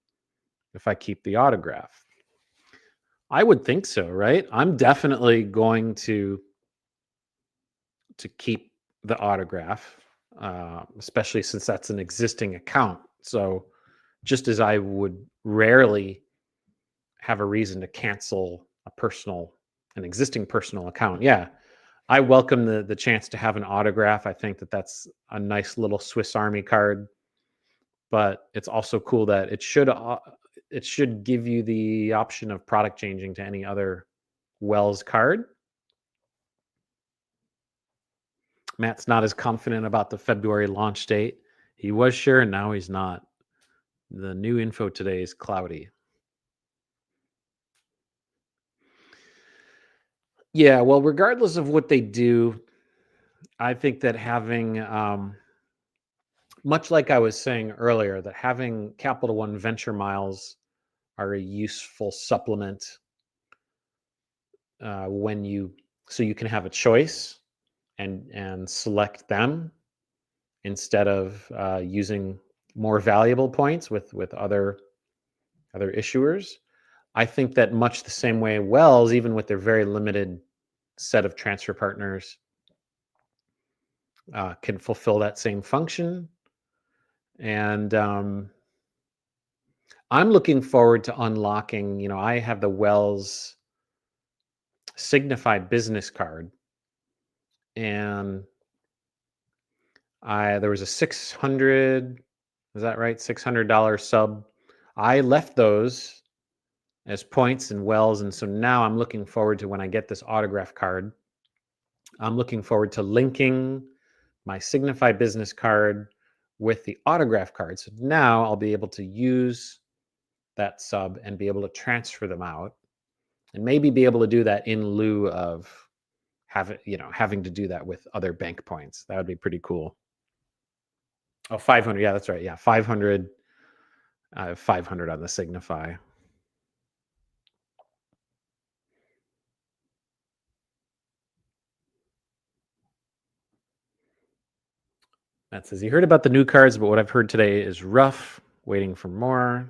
if I keep the autograph. I would think so, right? I'm definitely going to keep the autograph, especially since that's an existing account. So just as I would rarely have a reason to cancel an existing personal account. Yeah, I welcome the chance to have an autograph. I think that that's a nice little Swiss Army card, but it's also cool that it should give you the option of product changing to any other Wells card. Matt's not as confident about the February launch date. He was sure, and now he's not. The new info today is cloudy. Yeah, well, regardless of what they do, I think that having, much like I was saying earlier, that having Capital One venture miles are a useful supplement when you so you can have a choice and select them instead of using more valuable points with other issuers. I think that much the same way Wells, even with their very limited set of transfer partners, can fulfill that same function. And I'm looking forward to unlocking. I have the Wells Signify business card, and there was a 600. Is that right? $600 sub. I left those as points in Wells, and so now I'm looking forward to when I get this autograph card. I'm looking forward to linking my Signify business card with the autograph card. So now I'll be able to use that sub and be able to transfer them out, and maybe be able to do that in lieu of having to do that with other bank points. That would be pretty cool. Oh, 500. Yeah, that's right. Yeah, 500. 500 on the Signify. That says he heard about the new cards, but what I've heard today is rough. Waiting for more.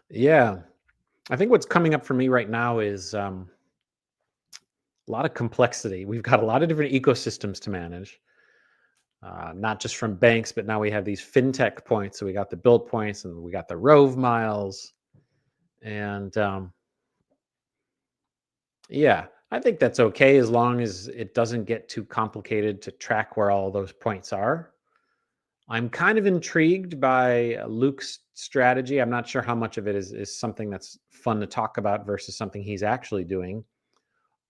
Yeah, I think what's coming up for me right now is a lot of complexity. We've got a lot of different ecosystems to manage, not just from banks, but now we have these fintech points. So we got the build points and we got the Rove miles. And yeah, I think that's okay as long as it doesn't get too complicated to track where all those points are. I'm kind of intrigued by Luke's strategy. I'm not sure how much of it is something that's fun to talk about versus something he's actually doing,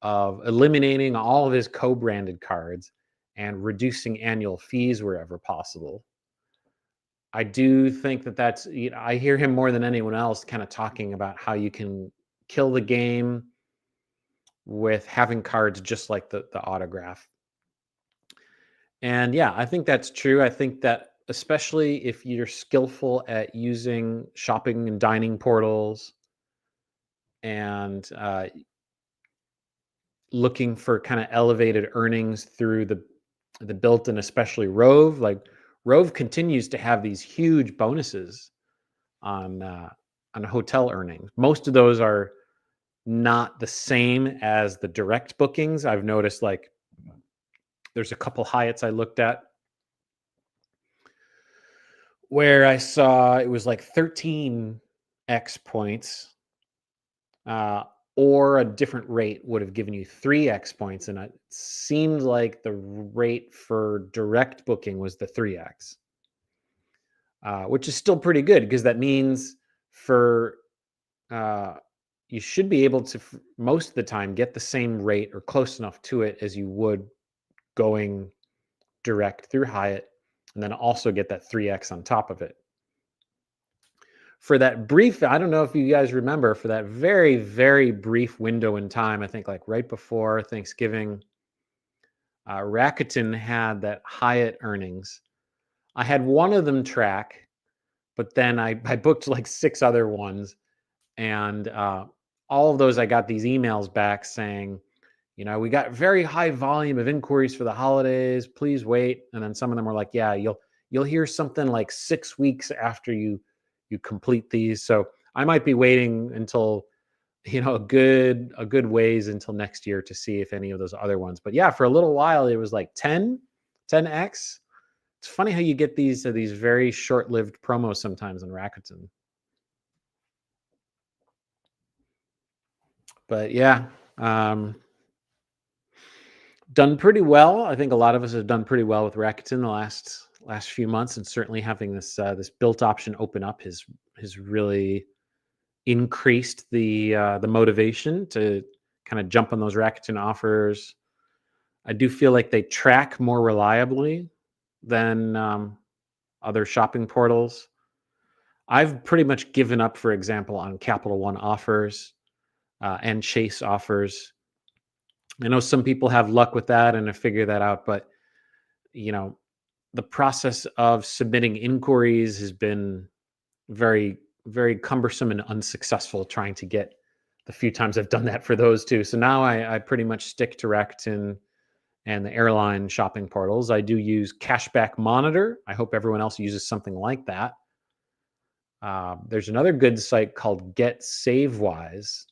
of eliminating all of his co-branded cards and reducing annual fees wherever possible. I do think that I hear him more than anyone else kind of talking about how you can kill the game with having cards just like the autograph. And yeah, I think that's true. I think that especially if you're skillful at using shopping and dining portals and looking for kind of elevated earnings through the built and especially Rove, like Rove continues to have these huge bonuses on hotel earnings. Most of those are not the same as the direct bookings. I've noticed like there's a couple Hyatts I looked at where I saw it was like 13x points, or a different rate would have given you 3x points. And it seemed like the rate for direct booking was the 3x, which is still pretty good because that means for you should be able to most of the time get the same rate or close enough to it as you would going direct through Hyatt, and then also get that 3x on top of it. For that brief, I don't know if you guys remember, for that very, very brief window in time, I think like right before Thanksgiving, Rakuten had that Hyatt earnings. I had one of them track, but then I booked like 6 other ones, and, all of those I got these emails back saying, "We got very high volume of inquiries for the holidays, please wait," and then some of them were like, "Yeah, you'll hear something like 6 weeks after you complete these," so I might be waiting until, a good ways until next year to see if any of those other ones, but yeah, for a little while, it was like 10x. It's funny how you get these very short-lived promos sometimes in Rakuten. But yeah, um, done pretty well. I think a lot of us have done pretty well with Rakuten the last few months, and certainly having this built option open up has really increased the motivation to kind of jump on those Rakuten offers. I do feel like they track more reliably than other shopping portals. I've pretty much given up, for example, on Capital One offers and Chase offers. I know some people have luck with that and have figured that out, but you know, the process of submitting inquiries has been very, very cumbersome and unsuccessful trying to get the few times I've done that for those two. So now I pretty much stick to Rakuten and the airline shopping portals. I do use Cashback Monitor. I hope everyone else uses something like that. There's another good site called Get Save Wise.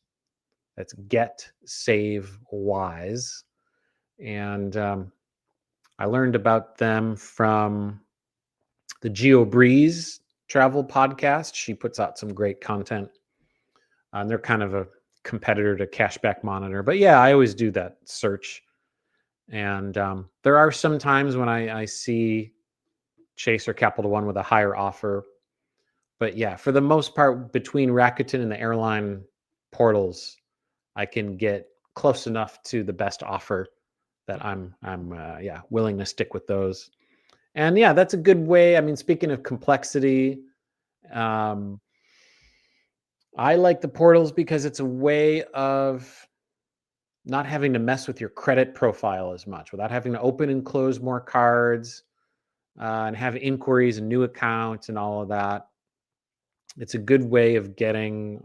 That's Get Save Wise. And I learned about them from the Geo Breeze travel podcast. She puts out some great content. And they're kind of a competitor to Cashback Monitor. But yeah, I always do that search. And there are some times when I see Chase or Capital One with a higher offer. But yeah, for the most part, between Rakuten and the airline portals, I can get close enough to the best offer that I'm willing to stick with those. And yeah, that's a good way. I mean, speaking of complexity, um, I like the portals because it's a way of not having to mess with your credit profile as much without having to open and close more cards and have inquiries and new accounts and all of that. It's a good way of getting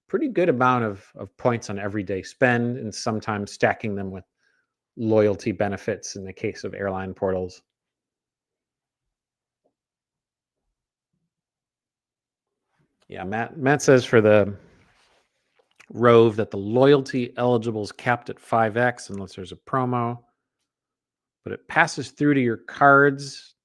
pretty good amount of points on everyday spend and sometimes stacking them with loyalty benefits in the case of airline portals. Yeah, Matt says for the Rove that the loyalty eligible is capped at 5x unless there's a promo, but it passes through to your cards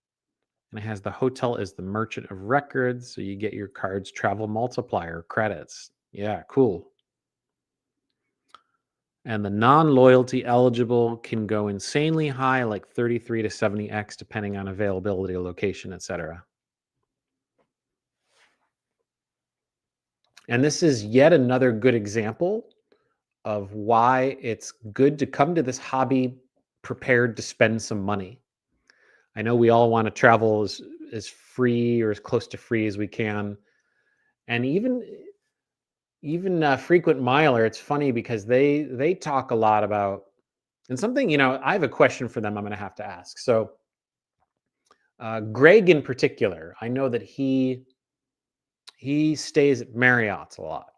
and it has the hotel as the merchant of records, so you get your cards travel multiplier credits. Yeah, cool. And the non-loyalty eligible can go insanely high, like 33 to 70x, depending on availability, location, etc. And this is yet another good example of why it's good to come to this hobby prepared to spend some money. I know we all want to travel as free or as close to free as we can. And even frequent miler, it's funny because they talk a lot about, and something, I have a question for them I'm going to have to ask. So Greg in particular, I know that he stays at Marriott's a lot,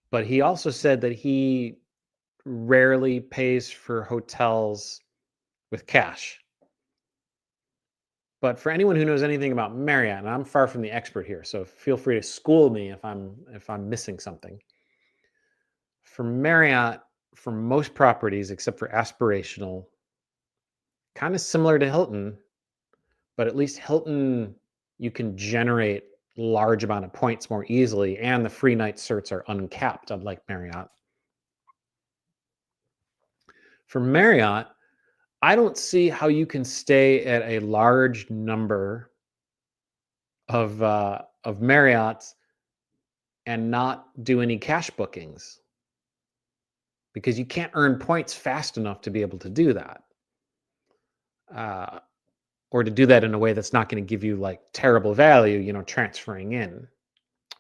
but he also said that he rarely pays for hotels with cash. But for anyone who knows anything about Marriott, and I'm far from the expert here, so feel free to school me if I'm missing something. For Marriott, for most properties except for aspirational, kind of similar to Hilton, but at least Hilton you can generate large amount of points more easily, and the free night certs are uncapped, unlike Marriott. For Marriott, I don't see how you can stay at a large number of Marriott's and not do any cash bookings because you can't earn points fast enough to be able to do that, uh, or to do that in a way that's not going to give you like terrible value, transferring in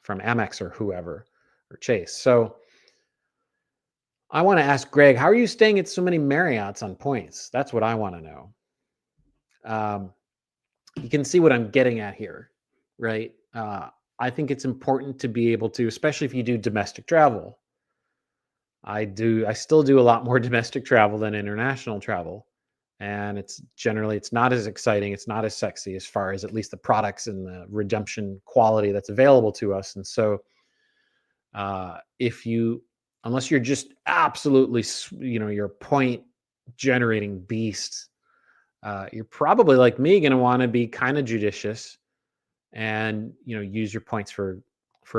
from Amex or whoever or Chase. So I want to ask Greg, how are you staying at so many Marriotts on points? That's what I want to know. Um, you can see what I'm getting at here, right? I think it's important to be able to, especially if you do domestic travel. I still do a lot more domestic travel than international travel. And it's not as exciting, it's not as sexy as far as at least the products and the redemption quality that's available to us. And so if you unless you're just absolutely you're a point generating beast, you're probably like me going to want to be kind of judicious and use your points for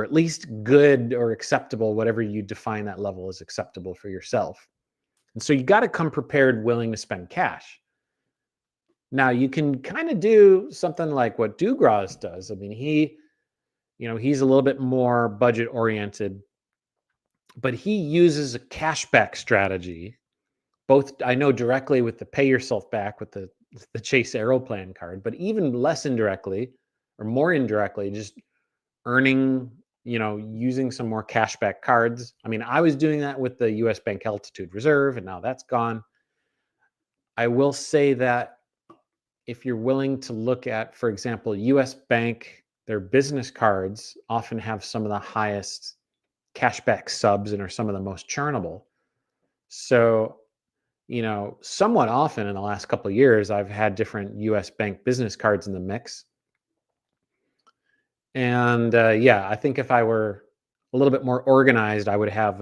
at least good or acceptable, whatever you define that level as acceptable for yourself. And so you got to come prepared, willing to spend cash. Now you can kind of do something like what Dugras does. I mean, he's a little bit more budget oriented, but he uses a cashback strategy. Both I know directly with the pay yourself back with the Chase Aeroplan card, but even less indirectly or more indirectly, just earning, using some more cashback cards. I mean, I was doing that with the US Bank Altitude Reserve, and now that's gone. I will say that if you're willing to look at, for example, US Bank, their business cards often have some of the highest cashback subs and are some of the most churnable. So, somewhat often in the last couple of years, I've had different US Bank business cards in the mix. And yeah, I think if I were a little bit more organized, I would have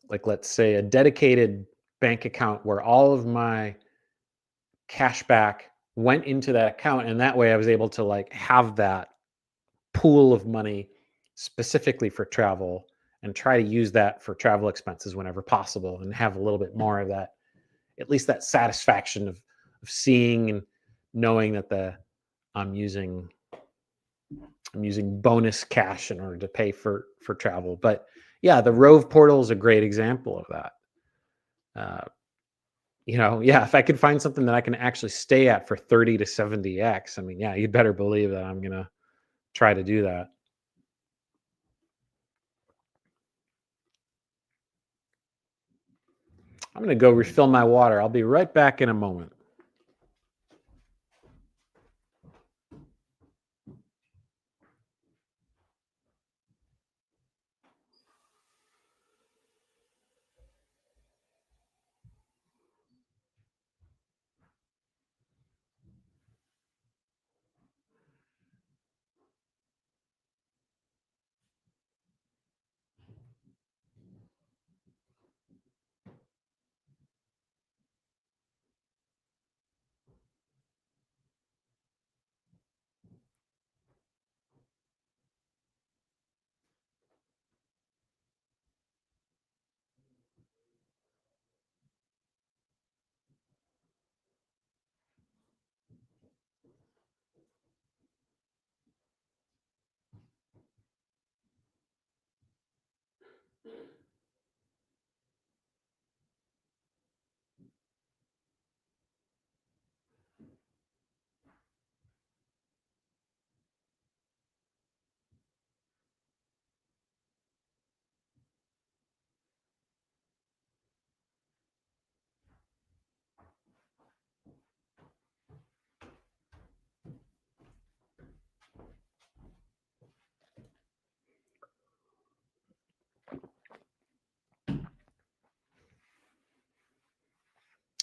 like, let's say, a dedicated bank account where all of my cash back went into that account. And that way I was able to like have that pool of money specifically for travel and try to use that for travel expenses whenever possible and have a little bit more of that, at least that satisfaction of seeing and knowing that I'm using bonus cash in order to pay for travel. But yeah, the Rove portal is a great example of that. Yeah, if I could find something that I can actually stay at for 30 to 70x, I mean, yeah, you better believe that I'm gonna try to do that. I'm gonna go refill my water. I'll be right back in a moment.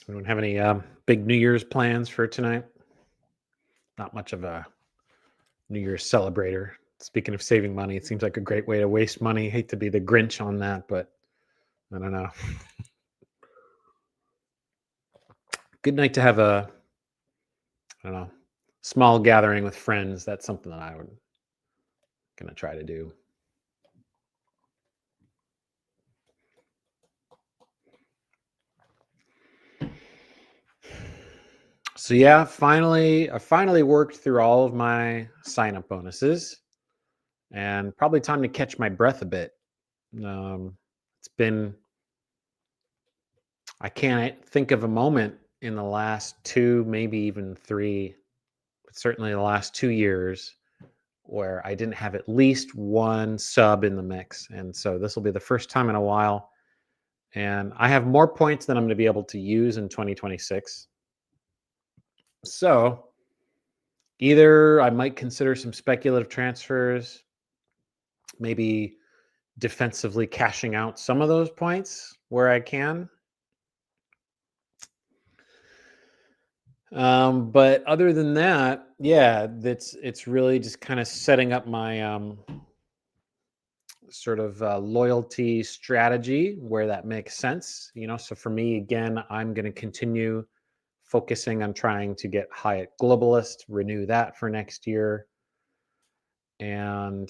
We don't have any big New Year's plans for tonight. Not much of a New Year's celebrator. Speaking of saving money, it seems like a great way to waste money. Hate to be the Grinch on that, but I don't know. Good night to have I don't know, small gathering with friends. That's something that I would gonna try to do. So yeah, I finally worked through all of my sign up bonuses, and probably time to catch my breath a bit. It's been I can't think of a moment in the last two, maybe even three, but certainly the last 2 years where I didn't have at least one sub in the mix. And so this will be the first time in a while. And I have more points than I'm going to be able to use in 2026. So either I might consider some speculative transfers, maybe defensively cashing out some of those points where I can. But other than that, yeah, it's really just kind of setting up my sort of loyalty strategy where that makes sense. So for me, again, I'm going to continue focusing on trying to get Hyatt Globalist, renew that for next year. And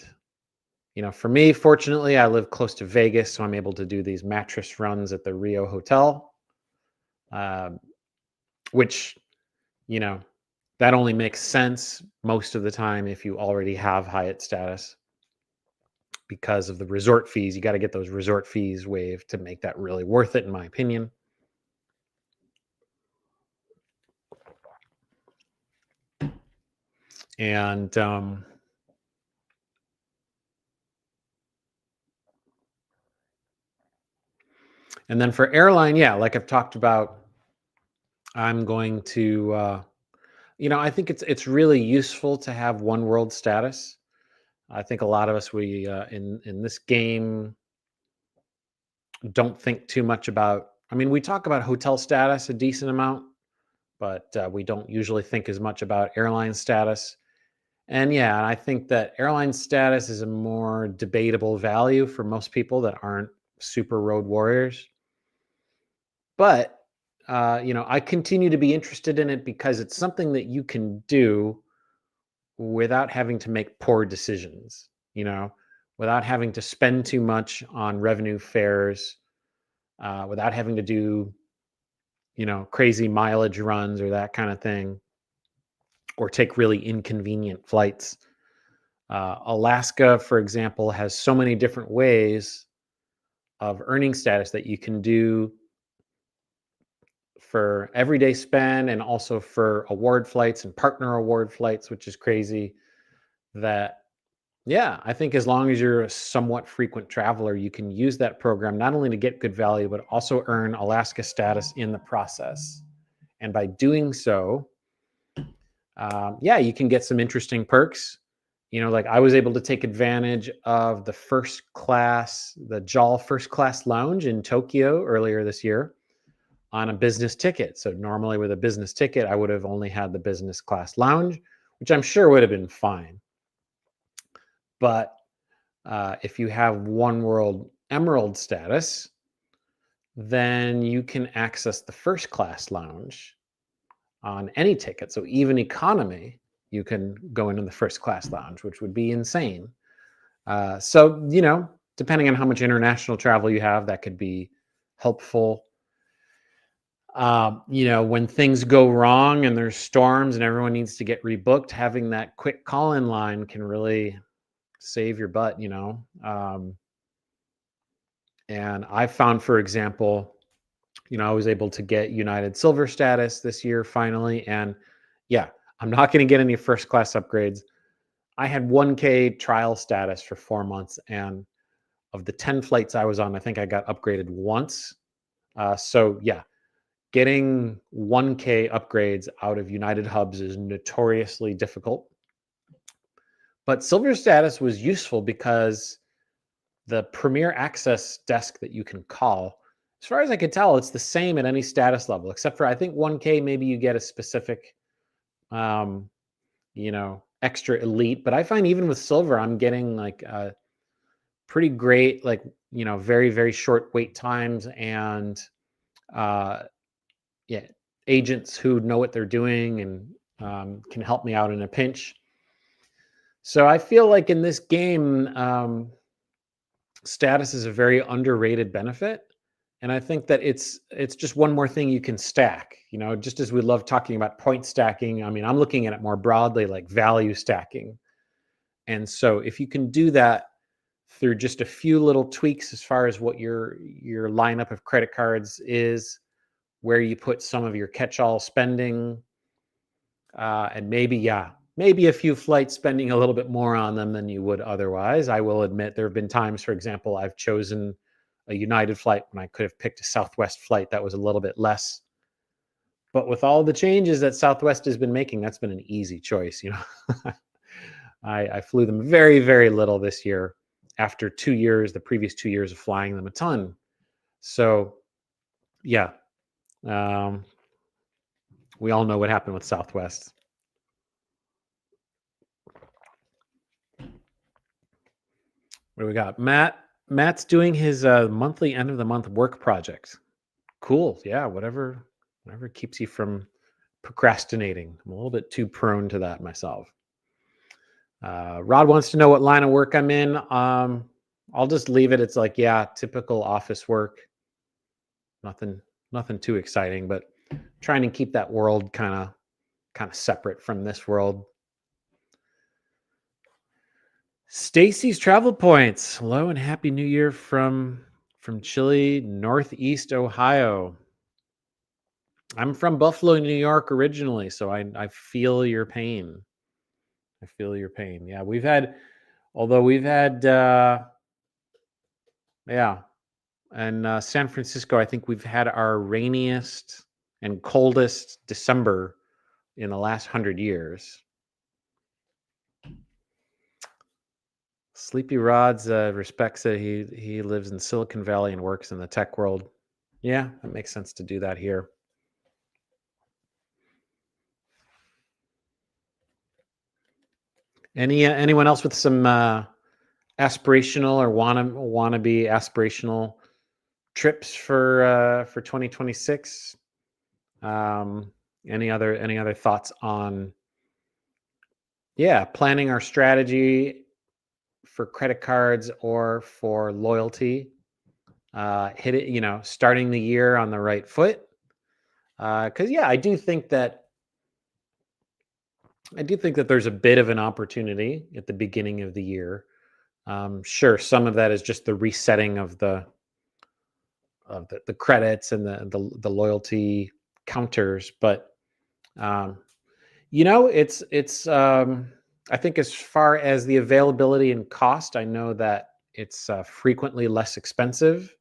for me, fortunately, I live close to Vegas, so I'm able to do these mattress runs at the Rio Hotel, uh, which, you know, that only makes sense most of the time if you already have Hyatt status because of the resort fees. You got to get those resort fees waived to make that really worth it, in my opinion. And then for airline, yeah, like I've talked about, I'm going to, I think it's really useful to have one world status. I think a lot of us, we in this game don't think too much about. I mean, we talk about hotel status a decent amount, but we don't usually think as much about airline status. And yeah, I think that airline status is a more debatable value for most people that aren't super road warriors. But I continue to be interested in it because it's something that you can do without having to make poor decisions, without having to spend too much on revenue fares, without having to do, crazy mileage runs or that kind of thing, or take really inconvenient flights. Alaska, for example, has so many different ways of earning status that you can do for everyday spend and also for award flights and partner award flights, which is crazy. That, yeah, I think as long as you're a somewhat frequent traveler, you can use that program not only to get good value, but also earn Alaska status in the process. And by doing so, yeah, you can get some interesting perks. Like I was able to take advantage of the JAL first class lounge in Tokyo earlier this year on a business ticket. So normally with a business ticket, I would have only had the business class lounge, which I'm sure would have been fine. But if you have One World Emerald status, then you can access the first class lounge on any ticket. So even economy, you can go into the first class lounge, which would be insane. So, depending on how much international travel you have, that could be helpful. When things go wrong and there's storms and everyone needs to get rebooked, having that quick call-in line can really save your butt, and I found, for example, I was able to get United Silver status this year finally. And yeah, I'm not going to get any first class upgrades. I had 1K trial status for 4 months. And of the 10 flights I was on, I think I got upgraded once. So yeah, getting 1K upgrades out of United hubs is notoriously difficult. But Silver status was useful because the Premier Access desk that you can call, as far as I could tell, it's the same at any status level, except for I think 1K, maybe you get a specific, um, extra elite. But I find even with Silver, I'm getting like pretty great, like, very, very short wait times and, yeah, agents who know what they're doing and can help me out in a pinch. So I feel like in this game, status is a very underrated benefit. And I think that it's just one more thing you can stack, just as we love talking about point stacking. I mean, I'm looking at it more broadly like value stacking. And so if you can do that through just a few little tweaks as far as what your lineup of credit cards is, where you put some of your catch-all spending, and maybe a few flights spending a little bit more on them than you would otherwise. I will admit there have been times, for example, I've chosen a United flight when I could have picked a Southwest flight that was a little bit less But with all the changes that Southwest has been making, that's been an easy choice. I flew them very, very little this year after 2 years, the previous 2 years of flying them a ton. So, yeah, um, we all know what happened with Southwest. What do we got? Matt's doing his monthly end of the month work project. Cool. Yeah, whatever keeps you from procrastinating. I'm a little bit too prone to that myself. Rod wants to know what line of work I'm in. I'll just leave it. It's like, yeah, typical office work. Nothing, nothing too exciting, but trying to keep that world kind of separate from this world. Stacy's travel points. Hello and happy New Year from chilly Northeast Ohio. I'm from Buffalo, New York originally, so I feel your pain. I feel your pain. Yeah, although we've had yeah, and San Francisco, I think we've had our rainiest and coldest December in the last 100 years. Sleepy Rods respects that he lives in Silicon Valley and works in the tech world. Yeah, that makes sense to do that here. Anyone else with some aspirational or wanna be aspirational trips for 2026? Any other thoughts on planning our strategy for credit cards or for loyalty? Hit it, starting the year on the right foot. Because I do think that there's a bit of an opportunity at the beginning of the year. Sure, some of that is just the resetting of the credits and the loyalty counters, but um, it's I think as far as the availability and cost, I know that it's frequently less expensive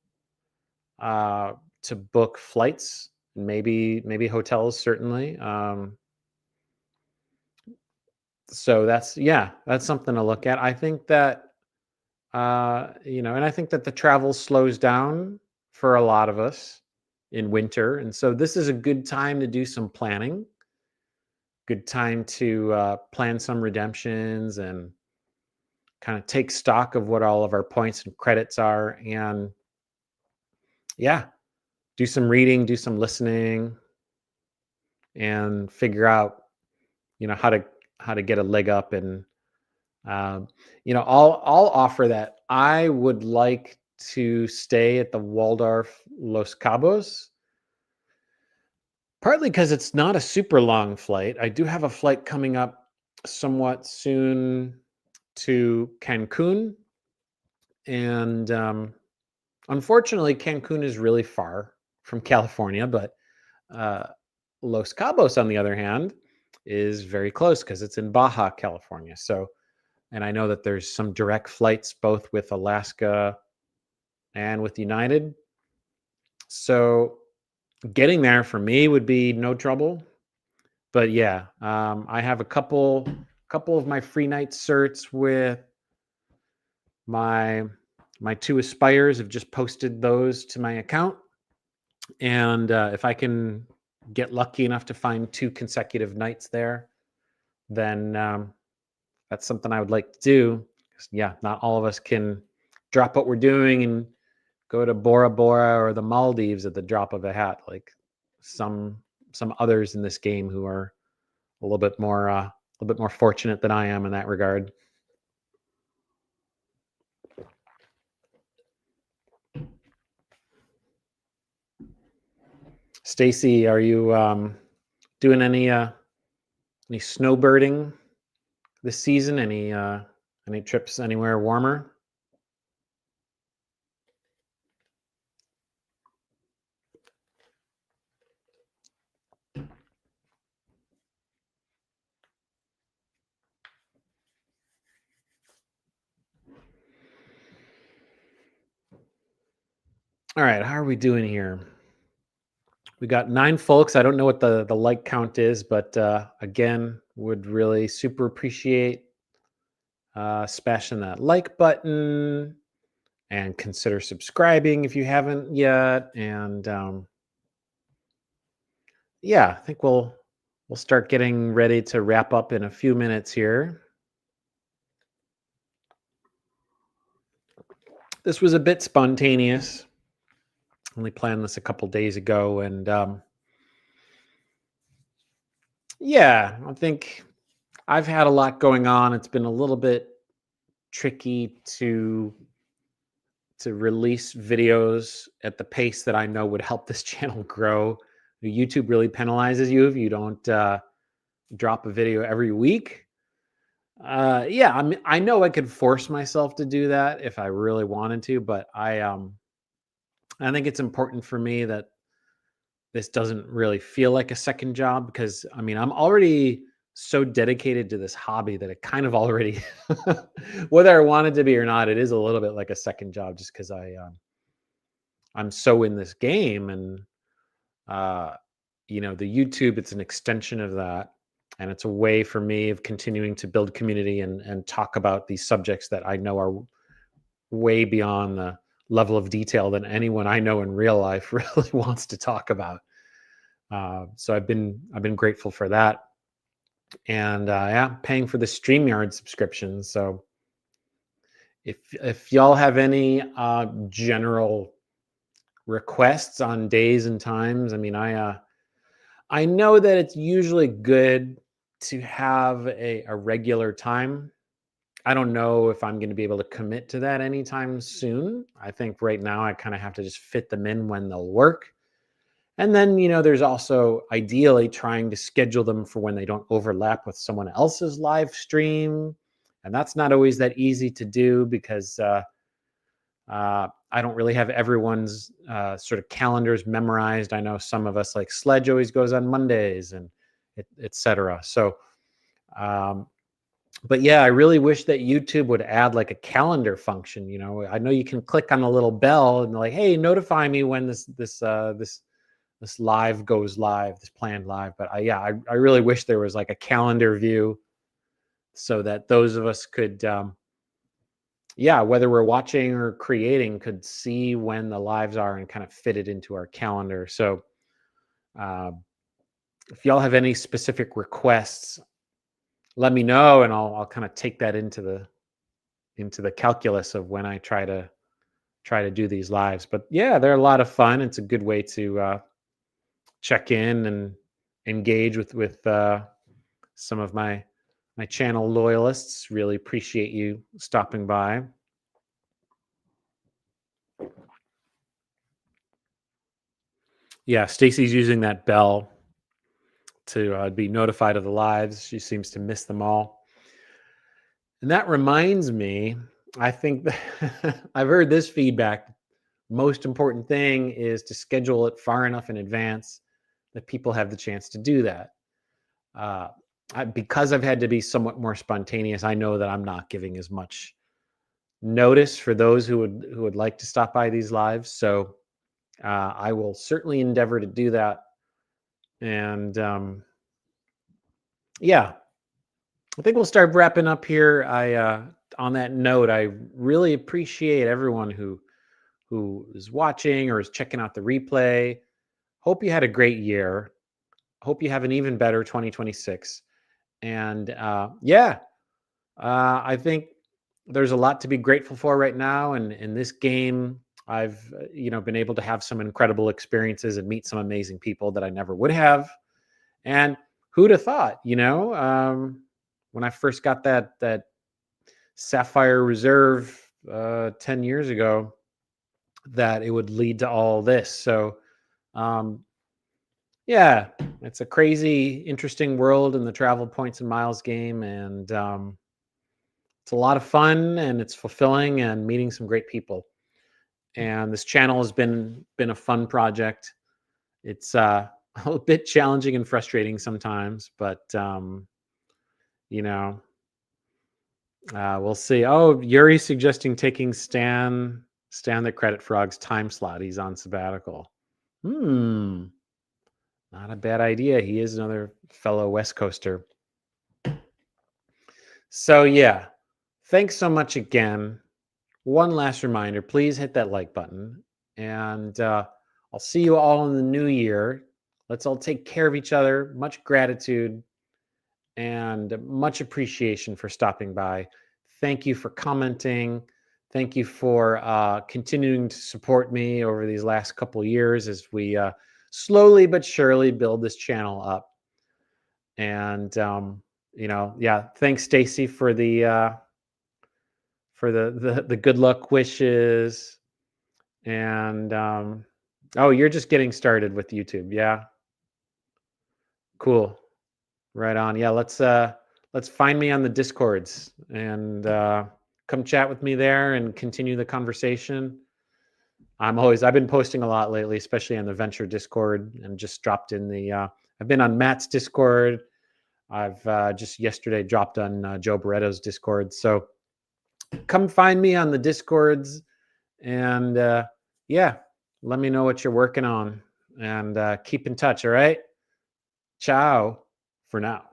uh, to book flights, maybe hotels, certainly. So that's something to look at. I think that and I think that the travel slows down for a lot of us in winter, and so this is a good time to do some planning. Good time to plan some redemptions and kind of take stock of what all of our points and credits are, and yeah, do some reading, do some listening, and figure out how to get a leg up. And I'll offer that I would like to stay at the Waldorf Los Cabos, partly because it's not a super long flight. I do have a flight coming up somewhat soon to Cancun, and unfortunately Cancun is really far from California, but uh, Los Cabos, on the other hand, is very close because it's in Baja California. So, and I know that there's some direct flights both with Alaska and with United. So getting there for me would be no trouble. But yeah, I have a couple of my free night certs with my my two Aspires. Have just posted those to my account, and if I can get lucky enough to find 2 consecutive nights there, then that's something I would like to do. 'Cause, yeah, not all of us can drop what we're doing and go to Bora Bora or the Maldives at the drop of a hat, like some others in this game who are a little bit more fortunate than I am in that regard. Stacy, are you doing any snowbirding this season? Any trips anywhere warmer? All right, how are we doing here? We got 9 folks. I don't know what the like count is, but again, would really super appreciate smashing that like button and consider subscribing if you haven't yet. And yeah, I think we'll start getting ready to wrap up in a few minutes here. This was a bit spontaneous. Only planned this a couple days ago, and yeah, I think I've had a lot going on. It's been a little bit tricky to release videos at the pace that I know would help this channel grow. YouTube really penalizes you if you don't drop a video every week. Yeah, I mean, I know I could force myself to do that if I really wanted to, but I think it's important for me that this doesn't really feel like a second job because I mean, I'm already so dedicated to this hobby that it kind of already whether I wanted to be or not, it is a little bit like a second job just because I'm so in this game and uh the YouTube it's an extension of that and it's a way for me of continuing to build community and talk about these subjects that I know are way beyond the level of detail than anyone I know in real life really wants to talk about. So I've been grateful for that, and yeah, paying for the StreamYard subscription. So if y'all have any general requests on days and times, I mean, I know that it's usually good to have a regular time. I don't know if I'm going to be able to commit to that anytime soon. I think right now I kind of have to just fit them in when they'll work. And then, there's also ideally trying to schedule them for when they don't overlap with someone else's live stream. And that's not always that easy to do because I don't really have everyone's sort of calendars memorized. I know some of us, like Sledge, always goes on Mondays and et cetera. So, um, but yeah, I really wish that YouTube would add like a calendar function. I know you can click on the little bell and like, hey, notify me when this live goes live, this planned live. But I really wish there was like a calendar view so that those of us could, yeah, whether we're watching or creating, could see when the lives are and kind of fit it into our calendar. So uh, if y'all have any specific requests, let me know, and I'll kind of take that into the calculus of when I try to do these lives. But yeah, they're a lot of fun. It's a good way to check in and engage with some of my channel loyalists. Really appreciate you stopping by. Yeah, Stacy's using that bell to be notified of the lives. She seems to miss them all. And that reminds me, I think that I've heard this feedback. Most important thing is to schedule it far enough in advance that people have the chance to do that. Uh, because I've had to be somewhat more spontaneous, I know that I'm not giving as much notice for those who would like to stop by these lives. So I will certainly endeavor to do that. And yeah, I think we'll start wrapping up here. On that note, I really appreciate everyone who is watching or is checking out the replay. Hope you had a great year. Hope you have an even better 2026. And yeah, I think there's a lot to be grateful for right now. And in this game, I've been able to have some incredible experiences and meet some amazing people that I never would have. And who'd have thought? When I first got that Sapphire Reserve 10 years ago, that it would lead to all this. So um, yeah, it's a crazy, interesting world in the travel points and miles game, and it's a lot of fun and it's fulfilling and meeting some great people. And this channel has been a fun project. It's a bit challenging and frustrating sometimes, but you know, we'll see. Oh, Yuri's suggesting taking Stan the Credit Frog's time slot. He's on sabbatical. Hmm. Not a bad idea. He is another fellow West Coaster. So yeah, thanks so much again. One last reminder, please hit that like button. And I'll see you all in the new year. Let's all take care of each other. Much gratitude and much appreciation for stopping by. Thank you for commenting. Thank you for continuing to support me over these last couple years as we slowly but surely build this channel up. And yeah, thanks Stacy for the good luck wishes. And oh, you're just getting started with YouTube. Yeah. Cool. Right on. Yeah, let's find me on the Discords and come chat with me there and continue the conversation. I've been posting a lot lately, especially on the Venture Discord, and just dropped in the I've been on Matt's Discord. I've just yesterday dropped on Joe Barretto's Discord. So come find me on the Discords and yeah, let me know what you're working on and keep in touch. All right. Ciao for now.